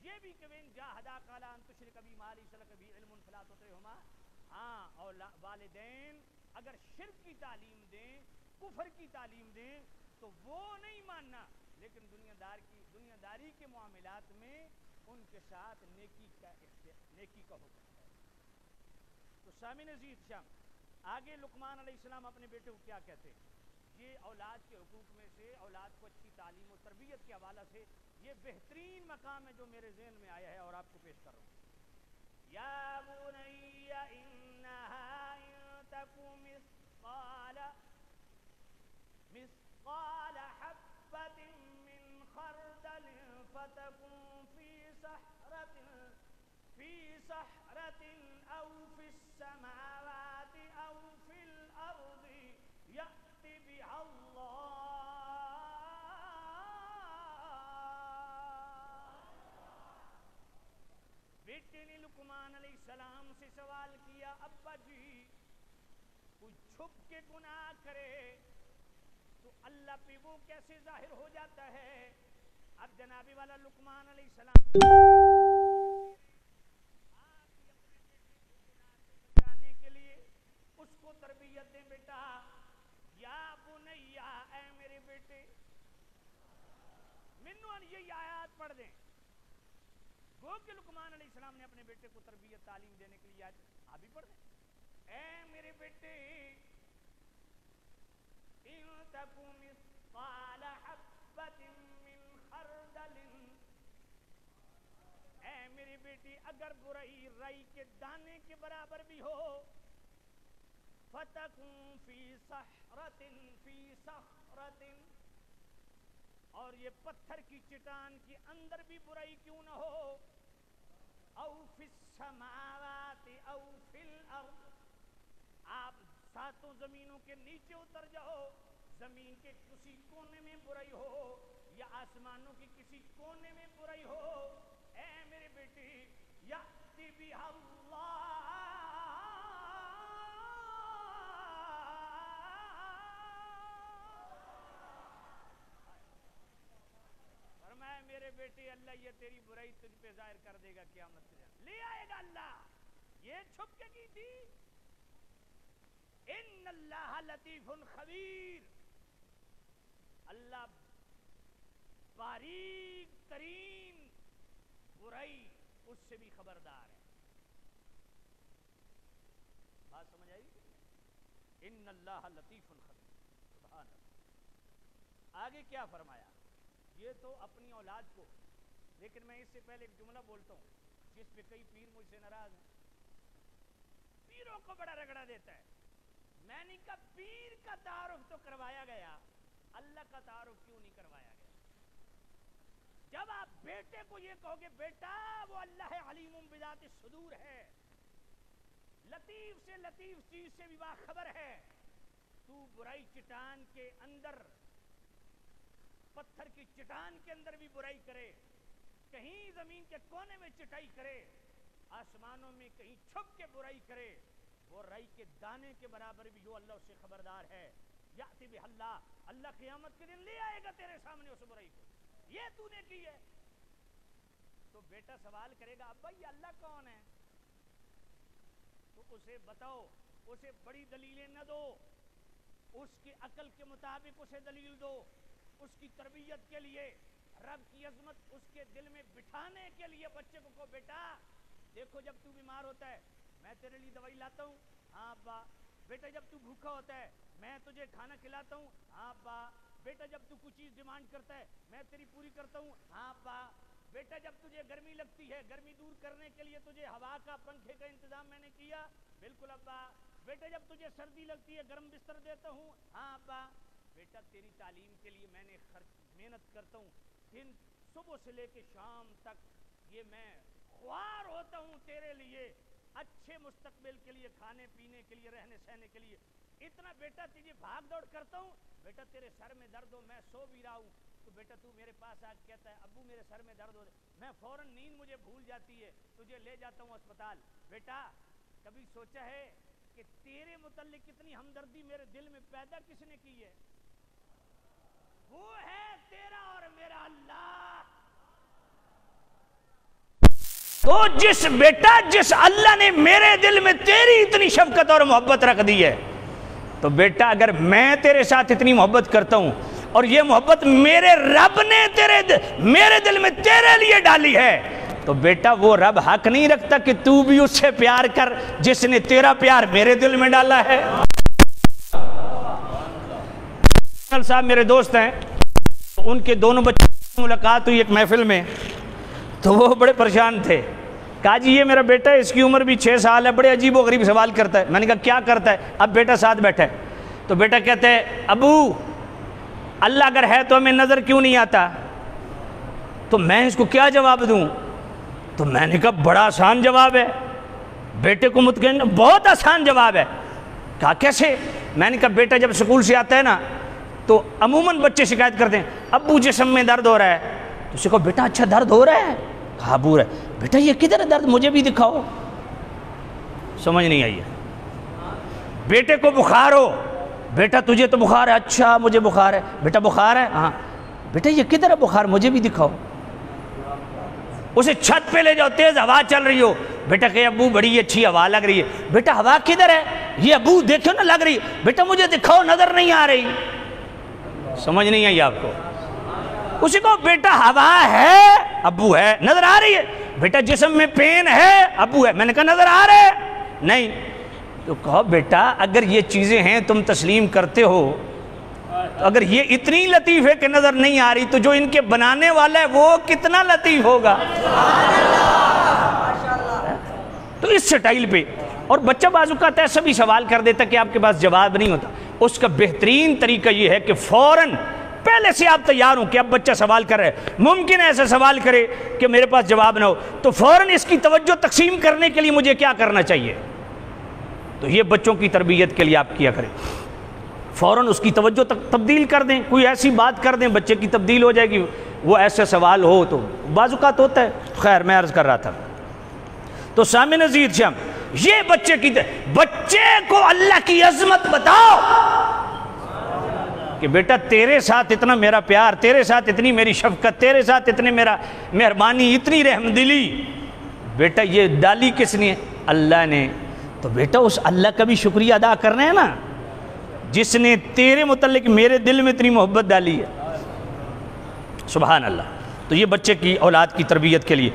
یہ بھی کہ وین جاہداک علی ان تشرک بی ما لیس لک بہ علم فلا تطعهما. ہاں اور والدین اگر شرک کی تعلیم دیں کفر کی تعلیم دیں تو وہ نہیں ماننا لیکن دنیا داری کے معاملات میں ان کے ساتھ نیکی کا حکم ہے. تو سامعین عزیز شام آگے لقمان علیہ السلام اپنے بیٹے کو کیا کہتے ہیں؟ یہ اولاد کے حقوق میں سے اولاد کو اچھی تعلیم و تربیت کے حوالے سے یہ بہترین مقام ہے جو میرے ذہن میں آیا ہے اور آپ کو پیش کر رہا ہوں. یا بنی انہا ان تکو مثقال حبۃ من خردل فتکن فی صحرۃ او فی السماوات او فی الارض یأت بها اللہ. بیٹے نے لقمان علیہ السلام سے سوال کیا ابا جی کوئی چھپ کے گناہ کرے تو اللہ پہ وہ کیسے ظاہر ہو جاتا ہے؟ اب جنابی والا لقمان علیہ السلام بچانے کے لیے اس کو تربیت دیں بیٹا. یا بنیا اے میرے بیٹے منوان یہ آیات پڑھ دیں. گو کہ لقمان علیہ السلام نے اپنے بیٹے کو تربیت تعلیم دینے کے لیے آپ بھی پڑھ دیں. اے میرے بیٹے ان تکو مثقال حبۃ من خردل، اے میری بیٹی اگر برائی رائی کے دانے کے برابر بھی ہو، فتکن فی صحرۃ اور یہ پتھر کی چٹان کے اندر بھی برائی کیوں نہ ہو، او فی السماوات او فی الارض، آپ ساتوں زمینوں کے نیچے اتر جاؤ، زمین کے کسی کونے میں برائی ہو یا آسمانوں کے کسی کونے میں برائی ہو، اے میرے بیٹی یأتی بہا اللہ، فرمایا میرے بیٹے اللہ یہ تیری برائی تجھ پہ ظاہر کر دے گا قیامت کے دن، لے آئے گا اللہ. یہ چھپ کے کی تھی. ان اللہ لطیف خبیر، اللہ باریک ترین برائی اس سے بھی خبردار ہے. بات سمجھ آئی؟ ان اللہ لطیف خبیر. سبحان اللہ. آگے کیا فرمایا؟ یہ تو اپنی اولاد کو، لیکن میں اس سے پہلے ایک جملہ بولتا ہوں جس پہ کئی پیر مجھ سے ناراض ہیں. پیروں کو بڑا رگڑا دیتا ہے. میں نے کہا پیر کا تعارف تو کروایا گیا، اللہ کا تعارف کیوں نہیں کروایا گیا؟ جب آپ بیٹے کو یہ کہو گے بیٹا وہ اللہ علیم بذات الصدور ہے، لطیف سے لطیف چیز سے بھی باخبر ہے، تو برائی چٹان کے اندر، پتھر کی چٹان کے اندر بھی برائی کرے، کہیں زمین کے کونے میں چٹائی کرے، آسمانوں میں کہیں چھپ کے برائی کرے، وہ رائی کے دانے کے برابر بھی ہو، اللہ اس سے خبردار ہے. یأتی بہ اللہ، اللہ قیامت کے دن لے آئے گا تیرے سامنے اس برائی کو. یہ تو نے کی ہے. تو بیٹا سوال کرے گا ابا یہ اللہ کون ہے؟ تو اسے بتاؤ، اسے بڑی دلیلیں نہ دو، اس کی عقل کے مطابق اسے دلیل دو. اس کی تربیت کے لیے رب کی عظمت اس کے دل میں بٹھانے کے لیے بچے کو کہو بیٹا دیکھو جب تو بیمار ہوتا ہے میں تیرے لیے دوائی لاتا ہوں، ہاں ابا. بیٹا جب تو بھوکا ہوتا ہے میں تجھے کھانا کھلاتا ہوں، ہاں ابا. بیٹا جب تو کچھ چیز ڈیمانڈ کرتا ہے میں تیری پوری کرتا ہوں، ہاں ابا. بیٹا جب تجھے گرمی لگتی ہے گرمی دور کرنے کے لیے تجھے ہوا کا پنکھے کا انتظام میں نے کیا، بالکل ابا. بیٹا جب تجھے سردی لگتی ہے گرم بستر دیتا ہوں، ہاں ابا. بیٹا تیری تعلیم کے لیے میں نے محنت کرتا ہوں، دن صبح سے لے کے شام تک یہ میں خوار ہوتا ہوں تیرے لیے، اچھے مستقبل کے لیے، کھانے پینے کے لیے، رہنے سہنے کے لیے. اتنا بیٹا تجھے بھاگ دوڑ کرتا ہوں. بیٹا تیرے سر میں درد ہو میں سو بھی رہا ہوں تو بیٹا تو میرے پاس آ کے کہتا ہے ابو میرے سر میں درد ہو، میں فوراً نیند مجھے بھول جاتی ہے، تجھے لے جاتا ہوں اسپتال. بیٹا کبھی سوچا ہے کہ تیرے متعلق کتنی ہمدردی میرے دل میں پیدا کس نے کی ہے؟ وہ ہے تیرا اور میرا اللہ. تو جس اللہ نے میرے دل میں تیری اتنی شفقت اور محبت رکھ دی ہے، تو بیٹا اگر میں تیرے ساتھ اتنی محبت کرتا ہوں اور یہ محبت میرے رب نے میرے دل میں تیرے لیے ڈالی ہے، تو بیٹا وہ رب حق نہیں رکھتا کہ تو بھی اس سے پیار کر جس نے تیرا پیار میرے دل میں ڈالا ہے؟ صاحب میرے دوست ہیں، ان کے دونوں بچوں سے ملاقات ہوئی ایک محفل میں، تو وہ بڑے پریشان تھے. کہا جی یہ میرا بیٹا ہے، اس کی عمر بھی 6 سال ہے، بڑے عجیب و غریب سوال کرتا ہے. میں نے کہا کیا کرتا ہے؟ اب بیٹا ساتھ بیٹھا ہے تو بیٹا کہتا ہے ابو اللہ اگر ہے تو ہمیں نظر کیوں نہیں آتا؟ تو میں اس کو کیا جواب دوں؟ تو میں نے کہا بڑا آسان جواب ہے، بیٹے کو مطمئن، بہت آسان جواب ہے. کہا کیسے؟ میں نے کہا بیٹا جب اسکول سے آتا ہے نا تو عموماً بچے شکایت کرتے ہیں ابو جسم میں درد ہو رہا ہے. تو اسے کہو بیٹا اچھا درد ہو رہا ہے؟ کہا ابو رہا ہے. بیٹا یہ کدھر ہے درد، مجھے بھی دکھاؤ. سمجھ نہیں آئی ہے. بیٹے کو بخار ہو، بیٹا تجھے تو بخار ہے، اچھا مجھے بخار ہے. بیٹا بخار ہے؟ ہاں. بیٹا یہ کدھر ہے بخار، مجھے بھی دکھاؤ. اسے چھت پہ لے جاؤ، تیز ہوا چل رہی ہو، بیٹا کہے ابو بڑی اچھی ہوا لگ رہی ہے. بیٹا ہوا کدھر ہے؟ یہ ابو دیکھو نا لگ رہی ہے. بیٹا مجھے دکھاؤ، نظر نہیں آ رہی. سمجھ نہیں آئی آپ کو؟ اسی کو بیٹا ہوا ہے، ابو ہے، نظر آ رہی ہے. بیٹا جسم میں پین ہے، ابو ہے. میں نے کہا نظر آ رہے نہیں. تو کہو بیٹا اگر یہ چیزیں ہیں تم تسلیم کرتے ہو، اگر یہ اتنی لطیف ہے کہ نظر نہیں آ رہی، تو جو ان کے بنانے والا ہے وہ کتنا لطیف ہوگا. تو اس سٹائل پہ. اور بچہ بعض اوقات ایسا بھی سوال کر دیتا کہ آپ کے پاس جواب نہیں ہوتا. اس کا بہترین طریقہ یہ ہے کہ فوراً پہلے سے آپ تیار ہوں کہ اب بچہ سوال کر رہے ہیں، ممکن ہے ایسا سوال کرے کہ میرے پاس جواب نہ ہو، تو فوراً اس کی توجہ تقسیم کرنے کے لیے مجھے کیا کرنا چاہیے. تو یہ بچوں کی تربیت کے لیے آپ کیا کریں، فوراً اس کی توجہ تبدیل کر دیں، کوئی ایسی بات کر دیں بچے کی تبدیل ہو جائے گی. وہ ایسا سوال ہو تو بعض اوقات ہوتا ہے. خیر میں عرض کر رہا تھا تو سامع نذیر شام، یہ بچے کو اللہ کی عظمت بتاؤ کہ بیٹا تیرے ساتھ اتنا میرا پیار، تیرے ساتھ اتنی میری شفقت، تیرے ساتھ اتنے میرا مہربانی، اتنی رحم دلی. بیٹا یہ ڈالی کس نے؟ اللہ نے. تو بیٹا اس اللہ کا بھی شکریہ ادا کرنا ہے نا، جس نے تیرے متعلق میرے دل میں اتنی محبت ڈالی ہے. سبحان اللہ. تو یہ بچے کی اولاد کی تربیت کے لیے.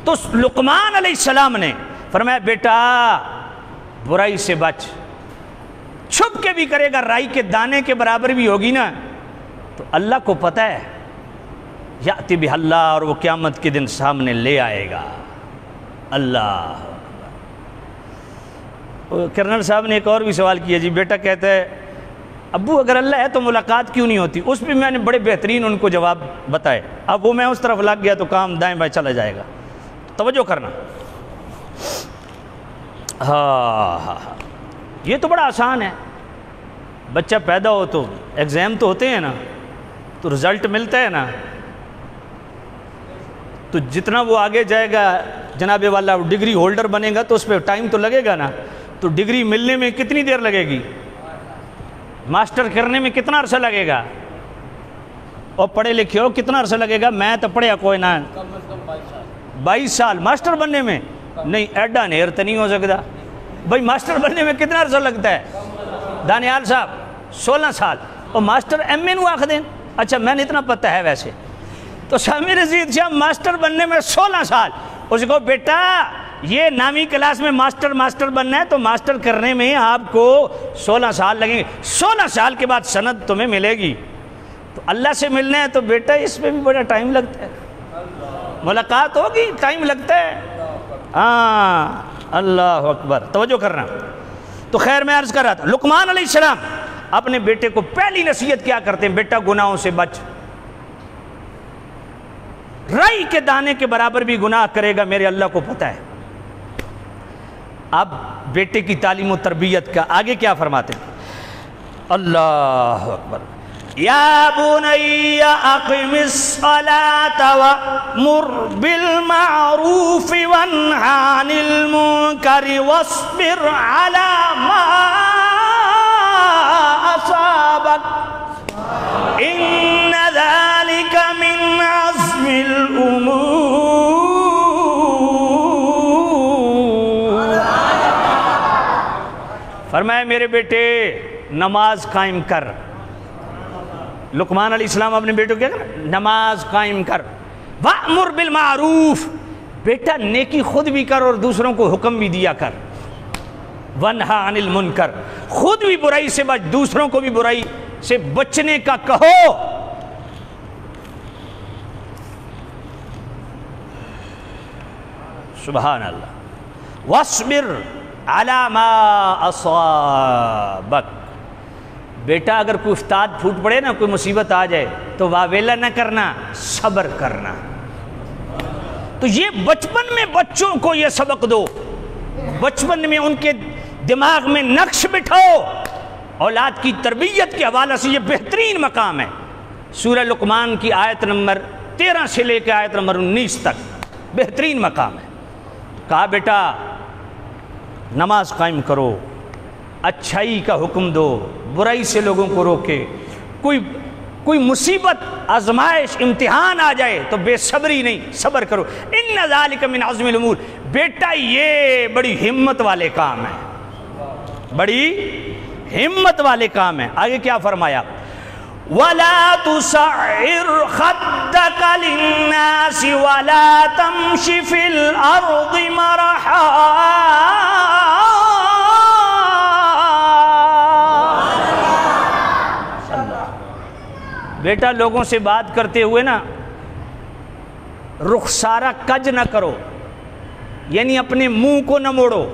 تو لقمان علیہ السلام نے فرمایا بیٹا برائی سے بچ، چھپ کے بھی کرے گا، رائی کے دانے کے برابر بھی ہوگی نا تو اللہ کو پتہ ہے یاتی بہ اللہ، اور وہ قیامت کے دن سامنے لے آئے گا. اللہ. کرنل صاحب نے ایک اور بھی سوال کیا جی. بیٹا کہتا ہے ابو اگر اللہ ہے تو ملاقات کیوں نہیں ہوتی؟ اس پہ میں نے بڑے بہترین ان کو جواب بتائے. اب وہ میں اس طرف لگ گیا تو کام دائیں بائیں چلا جائے گا. توجہ کرنا. ہاں یہ تو بڑا آسان ہے. بچہ پیدا ہو تو ایگزام تو ہوتے ہیں نا، تو رزلٹ ملتا ہے نا، تو جتنا وہ آگے جائے گا جناب والا ڈگری ہولڈر بنے گا تو اس پہ ٹائم تو لگے گا نا. تو ڈگری ملنے میں کتنی دیر لگے گی؟ ماسٹر کرنے میں کتنا عرصہ لگے گا؟ اور پڑھے لکھے ہو کتنا عرصہ لگے گا؟ میں تو پڑھیا کوئی نہ 22 سال ماسٹر بننے میں. نہیں ایڈا نیر تو نہیں ہو سکتا بھائی. ماسٹر بننے میں کتنا عرصہ لگتا ہے؟ دانیال صاحب 16 سال. اور ماسٹر ایم اے نو آخ دیں. اچھا میں نے اتنا پتہ ہے ویسے. تو سامع رضید شاہ ماسٹر بننے میں 16 سال. اس کو بیٹا یہ 9ویں کلاس میں ماسٹر بننا ہے تو ماسٹر کرنے میں آپ کو 16 سال لگیں گے. 16 سال کے بعد سند تمہیں ملے گی. تو اللہ سے ملنا ہے تو بیٹا اس پہ بھی بڑا ٹائم لگتا ہے. ملاقات ہوگی ٹائم لگتا ہے. ہاں اللہ اکبر. توجہ کرنا. تو خیر میں عرض کر رہا تھا لقمان علیہ السلام اپنے بیٹے کو پہلی نصیحت کیا کرتے ہیں؟ بیٹا گناہوں سے بچ، رائی کے دانے کے برابر بھی گناہ کرے گا میرے اللہ کو پتہ ہے. اب بیٹے کی تعلیم و تربیت کا آگے کیا فرماتے ہیں؟ اللہ اکبر. یا بنی اقم الصلاۃ وامر بالمعروف وانہ عن المنکر واصبر علی ما اصابک ان ذلک من عزم الامور. فرمایا میرے بیٹے نماز قائم کر. لقمان علیہ السلام اپنے بیٹوں کیا کر؟ نماز قائم کر. وَأْمُرْ بِالْمَعْرُوفِ، بیٹا نیکی خود بھی کر اور دوسروں کو حکم بھی دیا کر. وَنْهَا عَنِ الْمُنْكَرِ، خود بھی برائی سے بچ، دوسروں کو بھی برائی سے بچنے کا کہو۔ سبحان اللہ۔ وَاصْبِرْ عَلَى مَا أَصَابَكَ، بیٹا اگر کوئی افتاد پھوٹ پڑے نا، کوئی مصیبت آ جائے تو واویلا نہ کرنا، صبر کرنا۔ تو یہ بچپن میں بچوں کو یہ سبق دو، بچپن میں ان کے دماغ میں نقش بٹھاؤ۔ اولاد کی تربیت کے حوالے سے یہ بہترین مقام ہے۔ سورہ لقمان کی آیت نمبر 13 سے لے کے آیت نمبر 19 تک بہترین مقام ہے۔ کہا بیٹا نماز قائم کرو، اچھائی کا حکم دو، برائی سے لوگوں کو روکے۔ کوئی مصیبت، آزمائش، امتحان آ جائے تو بے صبری نہیں، صبر کرو۔ ان ذالک من عزم الامور، بیٹا یہ بڑی ہمت والے کام ہیں، بڑی ہمت والے کام ہیں۔ آگے کیا فرمایا؟ وَلَا تُسَعِّرْ خَدَّكَ لِلنَّاسِ وَلَا تَمْشِ فِي الْأَرْضِ مَرَحًا۔ بیٹا لوگوں سے بات کرتے ہوئے نا رخسارہ کج نہ کرو، یعنی اپنے منہ کو نہ موڑو۔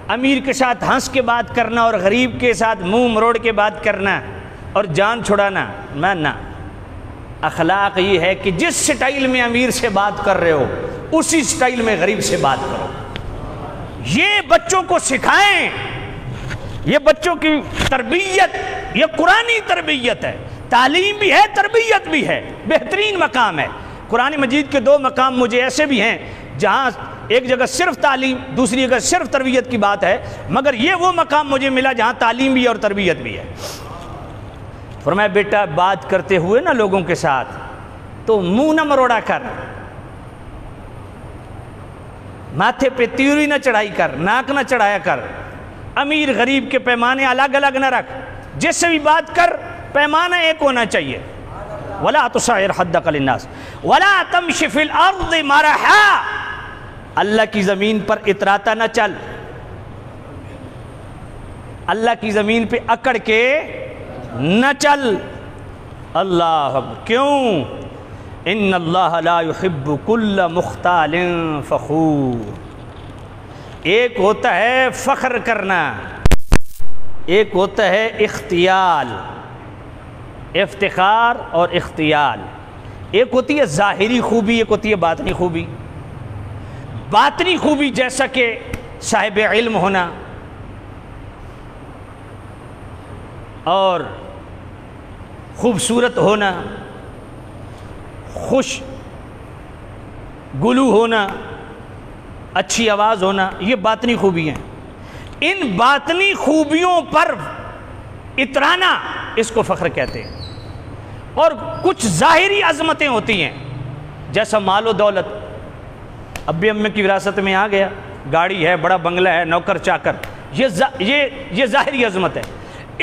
امیر کے ساتھ ہنس کے بات کرنا اور غریب کے ساتھ منہ مروڑ کے بات کرنا اور جان چھڑانا نہ۔ اخلاق یہ ہے کہ جس سٹائل میں امیر سے بات کر رہے ہو اسی سٹائل میں غریب سے بات کرو۔ یہ بچوں کو سکھائیں، یہ بچوں کی تربیت، یہ قرآنی تربیت ہے۔ تعلیم بھی ہے، تربیت بھی ہے، بہترین مقام ہے۔ قرآن مجید کے 2 مقام مجھے ایسے بھی ہیں جہاں ایک جگہ صرف تعلیم، دوسری جگہ صرف تربیت کی بات ہے، مگر یہ وہ مقام مجھے ملا جہاں تعلیم بھی ہے اور تربیت بھی ہے۔ فرمایا بیٹا بات کرتے ہوئے نا لوگوں کے ساتھ تو منہ نہ مروڑا کر، ماتھے پہ تیوری نہ چڑھائی کر، ناک نہ چڑھایا کر، امیر غریب کے پیمانے الگ الگ نہ رکھ، جس سے بھی بات کر پیمانہ ایک ہونا چاہیے۔ وَلَا تُسَعِّرْ خَدَّكَ لِلنَّاسِ وَلَا تَمْشِ فِي الْأَرْضِ مَرَحًا، اللہ کی زمین پر اتراتا نہ چل، اللہ کی زمین پہ اکڑ کے نہ چل۔ اللہ اکبر۔ کیوں؟ ان اللہ لا يحب كل مختال فخور۔ ایک ہوتا ہے فخر کرنا، ایک ہوتا ہے اختیال، افتخار اور اختیال۔ ایک ہوتی ہے ظاہری خوبی، ایک ہوتی ہے باطنی خوبی۔ باطنی خوبی جیسا کہ صاحب علم ہونا اور خوبصورت ہونا، خوش گلو ہونا، اچھی آواز ہونا، یہ باطنی خوبی ہیں۔ ان باطنی خوبیوں پر اترانا اس کو فخر کہتے ہیں۔ اور کچھ ظاہری عظمتیں ہوتی ہیں جیسا مال و دولت، ابی امی کی وراثت میں آ گیا، گاڑی ہے، بڑا بنگلہ ہے، نوکر چاکر، یہ ظاہری عظمت ہے۔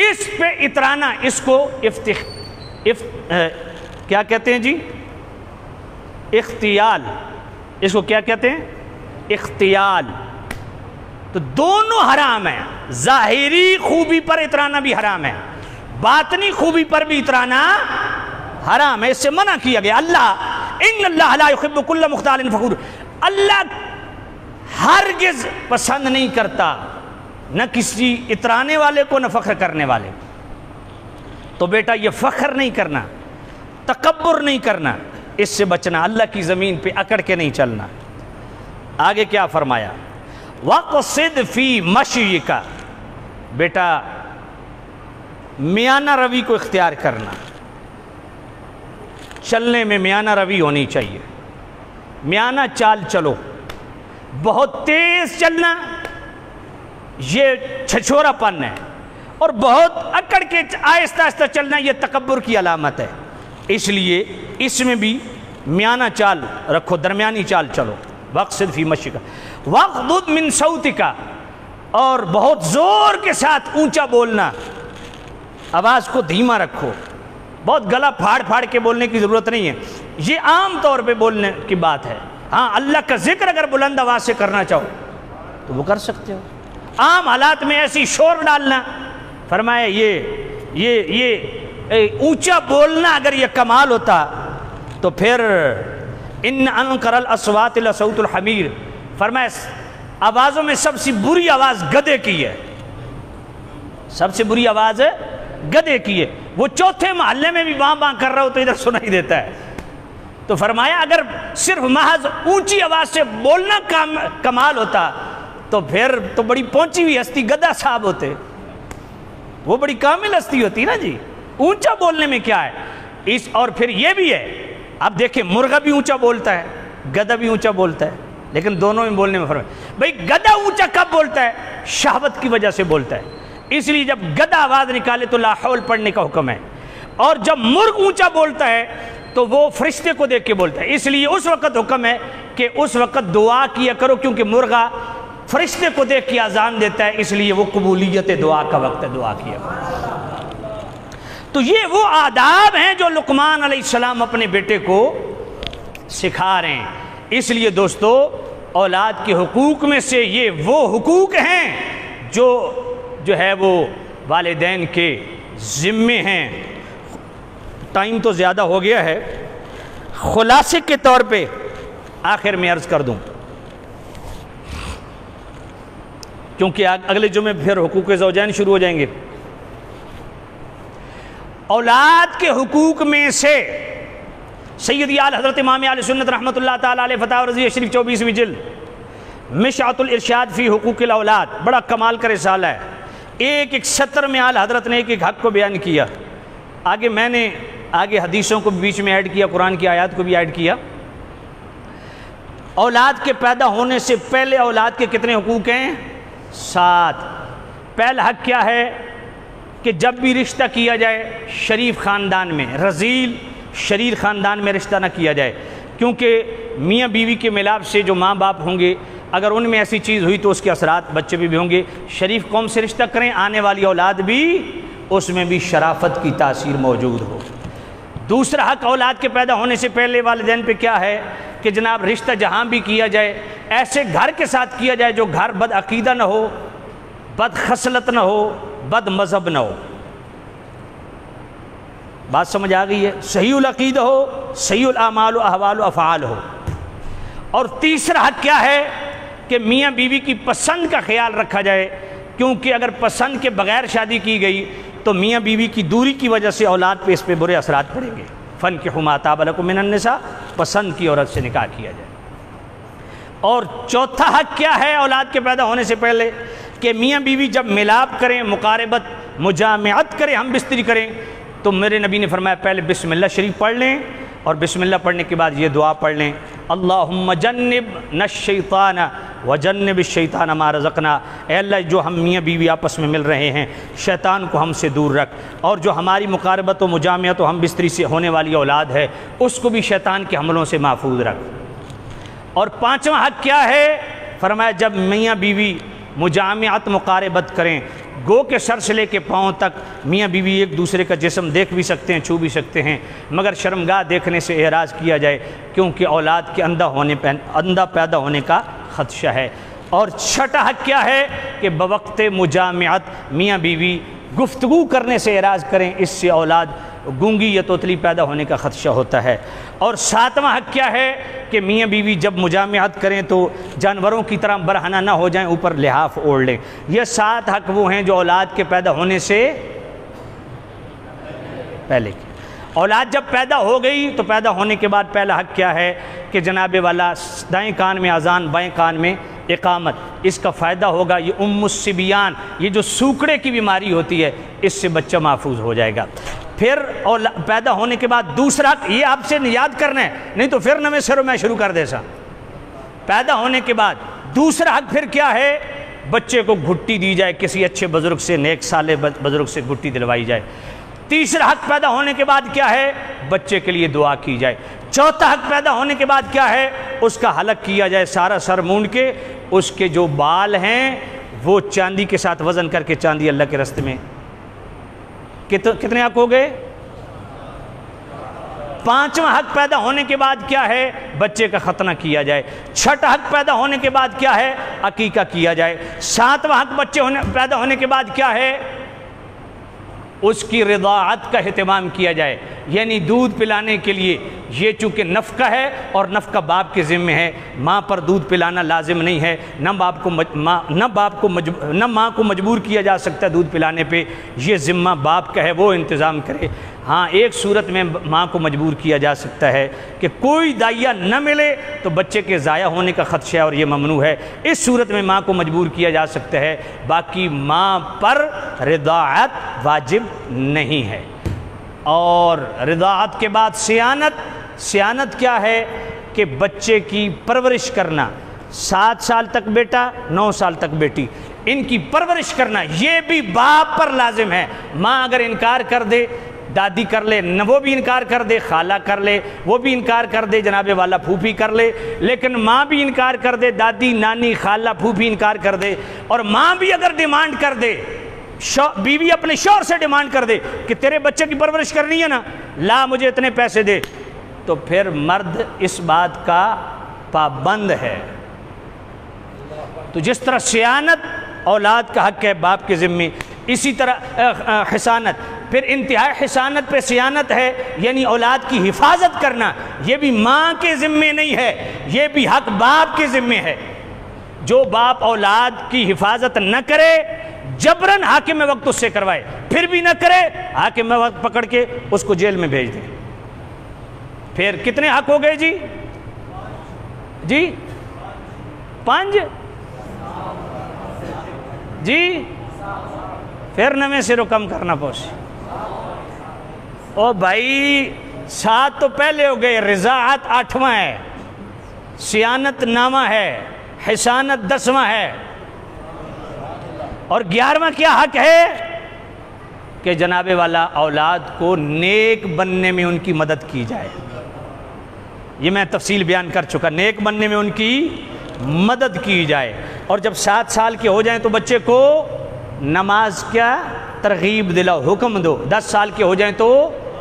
اس پہ اترانا اس کو کیا کہتے ہیں جی؟ اختیال۔ اس کو کیا کہتے ہیں؟ اختیال۔ تو دونوں حرام ہیں، ظاہری خوبی پر اترانا بھی حرام ہے، باطنی خوبی پر بھی اترانا حرام ہے، اس سے منع کیا گیا۔ ان اللہ لا يحب كل مختال فخور، اللہ ہرگز پسند نہیں کرتا نہ کسی اترانے والے کو نہ فخر کرنے والے۔ تو بیٹا یہ فخر نہیں کرنا، تکبر نہیں کرنا، اس سے بچنا، اللہ کی زمین پہ اکڑ کے نہیں چلنا۔ آگے کیا فرمایا؟ وَقْصِدْ فِي مَشْيِكَ، بیٹا میانہ روی کو اختیار کرنا، چلنے میں میانہ روی ہونی چاہیے، میانہ چال چلو۔ بہت تیز چلنا یہ چھچورا پن ہے، اور بہت اکڑ کے آہستہ آہستہ چلنا یہ تکبر کی علامت ہے۔ اس لیے اس میں بھی میانہ چال رکھو، درمیانی چال چلو۔ وَقْصِدْ فِي مَشْيِكَ وَاغْضُضْ مِنْ صَوْتِكَ، اور بہت زور کے ساتھ اونچا بولنا، آواز کو دھیما رکھو، بہت گلا پھاڑ پھاڑ کے بولنے کی ضرورت نہیں ہے، یہ عام طور پہ بولنے کی بات ہے۔ ہاں اللہ کا ذکر اگر بلند آواز سے کرنا چاہو تو وہ کر سکتے ہو، عام حالات میں ایسی شور ڈالنا، فرمایا یہ اونچا بولنا اگر یہ کمال ہوتا تو پھر ان انکر الاصوات لصوت الحمیر، فرمایا آوازوں میں سب سے بری آواز گدھے کی ہے، سب سے بری آواز گدھے کی ہے۔ وہ چوتھے محلے میں بھی باں باں کر رہا ہو تو ادھر سنائی دیتا ہے۔ تو فرمایا اگر صرف محض اونچی آواز سے بولنا کمال ہوتا تو پھر تو بڑی پہنچی ہوئی ہستی گدھا صاحب ہوتے، وہ بڑی کامل ہستی ہوتی نا جی۔ اونچا بولنے میں کیا ہے اور پھر یہ بھی ہے، اب دیکھیں مرغا بھی اونچا بولتا ہے، گدھا بھی اونچا بولتا ہے، لیکن دونوں میں بولنے میں فرق ہے۔ بھئی گدھا اونچا کب بولتا ہے؟ شہوت کی وجہ سے بولتا ہے، اس لیے جب گدھا آواز نکالے تو لا حول پڑھنے کا حکم ہے، اور جب مرغ اونچا بولتا ہے تو وہ فرشتے کو دیکھ کے بولتا ہے، اس لیے اس وقت حکم ہے کہ اس وقت دعا کیا کرو، کیونکہ مرغا فرشتے کو دیکھ کے اذان دیتا ہے، اس لیے وہ قبولیت دعا کا وقت ہے، دعا کیا کرو۔ تو یہ وہ آداب ہیں جو لقمان علیہ السلام اپنے بیٹے کو سکھا رہے ہیں۔ اس لیے دوستو اولاد کے حقوق میں سے یہ وہ حقوق ہیں جو ہے وہ والدین کے ذمے ہیں۔ ٹائم تو زیادہ ہو گیا ہے، خلاصے کے طور پہ آخر میں عرض کر دوں، کیونکہ اگلے جمعے پھر حقوق زوجین شروع ہو جائیں گے۔ اولاد کے حقوق میں سے سیدی اعلی حضرت امام اہل سنت رحمۃ اللہ تعالی علیہ فتاوی رضویہ شریف 24ویں جلد مشعۃ الارشاد فی حقوق الاولاد، بڑا کمال کا رسالہ ہے۔ ایک سطر میں اعلی حضرت نے ایک حق کو بیان کیا، آگے میں نے حدیثوں کو بیچ میں ایڈ کیا، قرآن کی آیات کو بھی ایڈ کیا۔ اولاد کے پیدا ہونے سے پہلے اولاد کے کتنے حقوق ہیں؟ 7۔ پہلا حق کیا ہے کہ جب بھی رشتہ کیا جائے شریف خاندان میں، رذیل شریر خاندان میں رشتہ نہ کیا جائے، کیونکہ میاں بیوی کے ملاپ سے جو ماں باپ ہوں گے اگر ان میں ایسی چیز ہوئی تو اس کے اثرات بچے بھی ہوں گے۔ شریف قوم سے رشتہ کریں، آنے والی اولاد بھی اس میں بھی شرافت کی تاثیر موجود ہو۔ دوسرا حق اولاد کے پیدا ہونے سے پہلے والدین پہ کیا ہے کہ جناب رشتہ جہاں بھی کیا جائے ایسے گھر کے ساتھ کیا جائے جو گھر بد عقیدہ نہ ہو، بد خصلت نہ ہو، بد مذہب نہ ہو۔ بات سمجھ آ گئی ہے؟ صحیح العقیدہ ہو، صحیح الاعمال و احوال و افعال ہو۔ اور تیسرا حق کیا ہے کہ میاں بیوی کی پسند کا خیال رکھا جائے، کیونکہ اگر پسند کے بغیر شادی کی گئی تو میاں بیوی کی دوری کی وجہ سے اولاد پہ اس پہ برے اثرات پڑیں گے۔ فَانْكِحُوا مَا طَابَ لَكُم مِّنَ النِّسَاءِ، پسند کی عورت سے نکاح کیا جائے۔ اور چوتھا حق کیا ہے اولاد کے پیدا ہونے سے پہلے کہ میاں بیوی جب ملاپ کریں، مقاربت مجامعت کریں، ہم بستری کریں، تو میرے نبی نے فرمایا پہلے بسم اللہ شریف پڑھ لیں، اور بسم اللہ پڑھنے کے بعد یہ دعا پڑھ لیں، اللہم جنبنا الشیطان وجنب الشیطان ما رزقنا، اے اللہ جو ہم میاں بیوی آپس میں مل رہے ہیں شیطان کو ہم سے دور رکھ، اور جو ہماری مقاربت و مجامعت و ہم بستری سے ہونے والی اولاد ہے اس کو بھی شیطان کے حملوں سے محفوظ رکھ۔ اور پانچواں حق کیا ہے؟ فرمایا جب میاں بیوی مجامعت مقاربت کریں، گو کے سر سے لے کے پاؤں تک میاں بیوی ایک دوسرے کا جسم دیکھ بھی سکتے ہیں، چھو بھی سکتے ہیں، مگر شرمگاہ دیکھنے سے اعراض کیا جائے، کیونکہ اولاد کے اندھا پیدا ہونے کا خدشہ ہے۔ اور چھٹا حق کیا ہے کہ بوقت مجامعت میاں بیوی گفتگو کرنے سے اعراض کریں، اس سے اولاد گونگی یا توتلی پیدا ہونے کا خدشہ ہوتا ہے۔ اور ساتواں حق کیا ہے کہ میاں بیوی جب مجامعت کریں تو جانوروں کی طرح برہنہ نہ ہو جائیں، اوپر لحاف اوڑھ لیں۔ یہ 7 حق وہ ہیں جو اولاد کے پیدا ہونے سے پہلے کی۔ اولاد جب پیدا ہو گئی تو پیدا ہونے کے بعد پہلا حق کیا ہے کہ جناب والا دائیں کان میں اذان، بائیں کان میں اقامت، اس کا فائدہ ہوگا۔ یہ الصبیان، یہ جو سوکڑے کی بیماری ہوتی ہے اس سے بچہ محفوظ ہو جائے گا۔ پھر پیدا ہونے کے بعد دوسرا حق، یہ آپ سے یاد کرنا ہے نہیں تو پھر نویں سروں میں شروع کر دے سا۔ پیدا ہونے کے بعد دوسرا حق پھر کیا ہے؟ بچے کو گھٹی دی جائے، کسی اچھے بزرگ سے، نیک صالح بزرگ سے گھٹی دلوائی جائے۔ تیسرا حق پیدا ہونے کے بعد کیا ہے؟ بچے کے لیے دعا کی جائے۔ چوتھا حق پیدا ہونے کے بعد کیا ہے؟ اس کا حلق کیا جائے، سارا سر مونڈ کے، اس کے جو بال ہیں وہ چاندی کے ساتھ وزن کر کے چاندی اللہ کے راستے میں۔ کتنے حق ہو گئے؟ پانچواں حق پیدا ہونے کے بعد کیا ہے؟ بچے کا ختنہ کیا جائے۔ چھٹا حق پیدا ہونے کے بعد کیا ہے؟ عقیقہ کیا جائے۔ ساتواں حق پیدا ہونے کے بعد کیا ہے؟ اس کی رضاعت کا اہتمام کیا جائے، یعنی دودھ پلانے کے لیے یہ چونکہ نفقہ ہے اور نفقہ باپ کے ذمہ ہے، ماں پر دودھ پلانا لازم نہیں ہے، نہ ماں کو مجبور کیا جا سکتا ہے دودھ پلانے پہ، یہ ذمہ باپ کا ہے، وہ انتظام کرے۔ ہاں ایک صورت میں ماں کو مجبور کیا جا سکتا ہے کہ کوئی دائیا نہ ملے تو بچے کے ضائع ہونے کا خدشہ ہے اور یہ ممنوع ہے، اس صورت میں ماں کو مجبور کیا جا سکتا ہے، باقی ماں پر رضاعت واجب نہیں ہے۔ اور رضاعت کے بعد سیانت کیا ہے کہ بچے کی پرورش کرنا، 7 سال تک بیٹا 9 سال تک بیٹی، ان کی پرورش کرنا یہ بھی باپ پر لازم ہے۔ ماں اگر انکار کر دے، دادی کر لے، وہ بھی انکار کر دے، خالہ کر لے، وہ بھی انکار کر دے، جناب والا پھوپھی کر لے، لیکن ماں بھی انکار کر دے، دادی نانی خالہ پھوپھی انکار کر دے، اور ماں بھی اگر ڈیمانڈ کر دے، بیوی اپنے شوہر سے ڈیمانڈ کر دے کہ تیرے بچے کی پرورش کرنی ہے نا، لا مجھے اتنے پیسے دے، تو پھر مرد اس بات کا پابند ہے۔ تو جس طرح سیانت اولاد کا حق ہے باپ کے ذمے، اسی طرح حسانت، پھر انتہائی حسانت پہ سیانت ہے، یعنی اولاد کی حفاظت کرنا، یہ بھی ماں کے ذمے نہیں ہے، یہ بھی حق باپ کے ذمے ہے۔ جو باپ اولاد کی حفاظت نہ کرے، جبراً حاکم وقت اس سے کروائے، پھر بھی نہ کرے، حاکم وقت پکڑ کے اس کو جیل میں بھیج دے۔ پھر کتنے حق ہو گئے جی 5 جی، پھر نویں سے رقم کرنا پوچھ۔ او بھائی 7 تو پہلے ہو گئے، رضاعت 8واں ہے، سیانت 9واں ہے، حسانت 10واں ہے، اور 11واں کیا حق ہے کہ جناب والا اولاد کو نیک بننے میں ان کی مدد کی جائے۔ یہ میں تفصیل بیان کر چکا، نیک بننے میں ان کی مدد کی جائے۔ اور جب 7 سال کے ہو جائیں تو بچے کو نماز کیا ترغیب دلاؤ، حکم دو، 10 سال کے ہو جائیں تو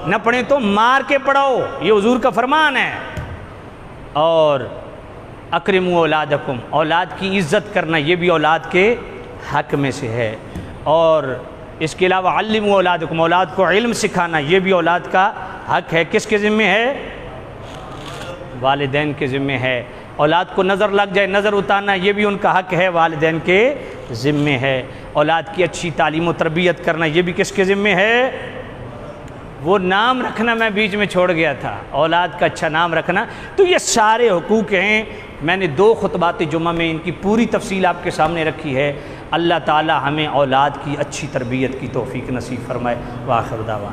نہ پڑھیں تو مار کے پڑھاؤ، یہ حضور کا فرمان ہے۔ اور اکرموا اولادکم، اولاد کی عزت کرنا یہ بھی اولاد کے حق میں سے ہے۔ اور اس کے علاوہ علموا اولادکم، اولاد کو علم سکھانا یہ بھی اولاد کا حق ہے۔ کس کے ذمہ ہے؟ والدین کے ذمہ ہے۔ اولاد کو نظر لگ جائے، نظر اتارنا یہ بھی ان کا حق ہے، والدین کے ذمہ ہے۔ اولاد کی اچھی تعلیم و تربیت کرنا یہ بھی کس کے ذمہ ہے؟ وہ نام رکھنا میں بیچ میں چھوڑ گیا تھا، اولاد کا اچھا نام رکھنا۔ تو یہ سارے حقوق ہیں، میں نے 2 خطبات جمعہ میں ان کی پوری تفصیل آپ کے سامنے رکھی ہے۔ اللہ تعالی ہمیں اولاد کی اچھی تربیت کی توفیق نصیب فرمائے۔ وآخر دعوانا۔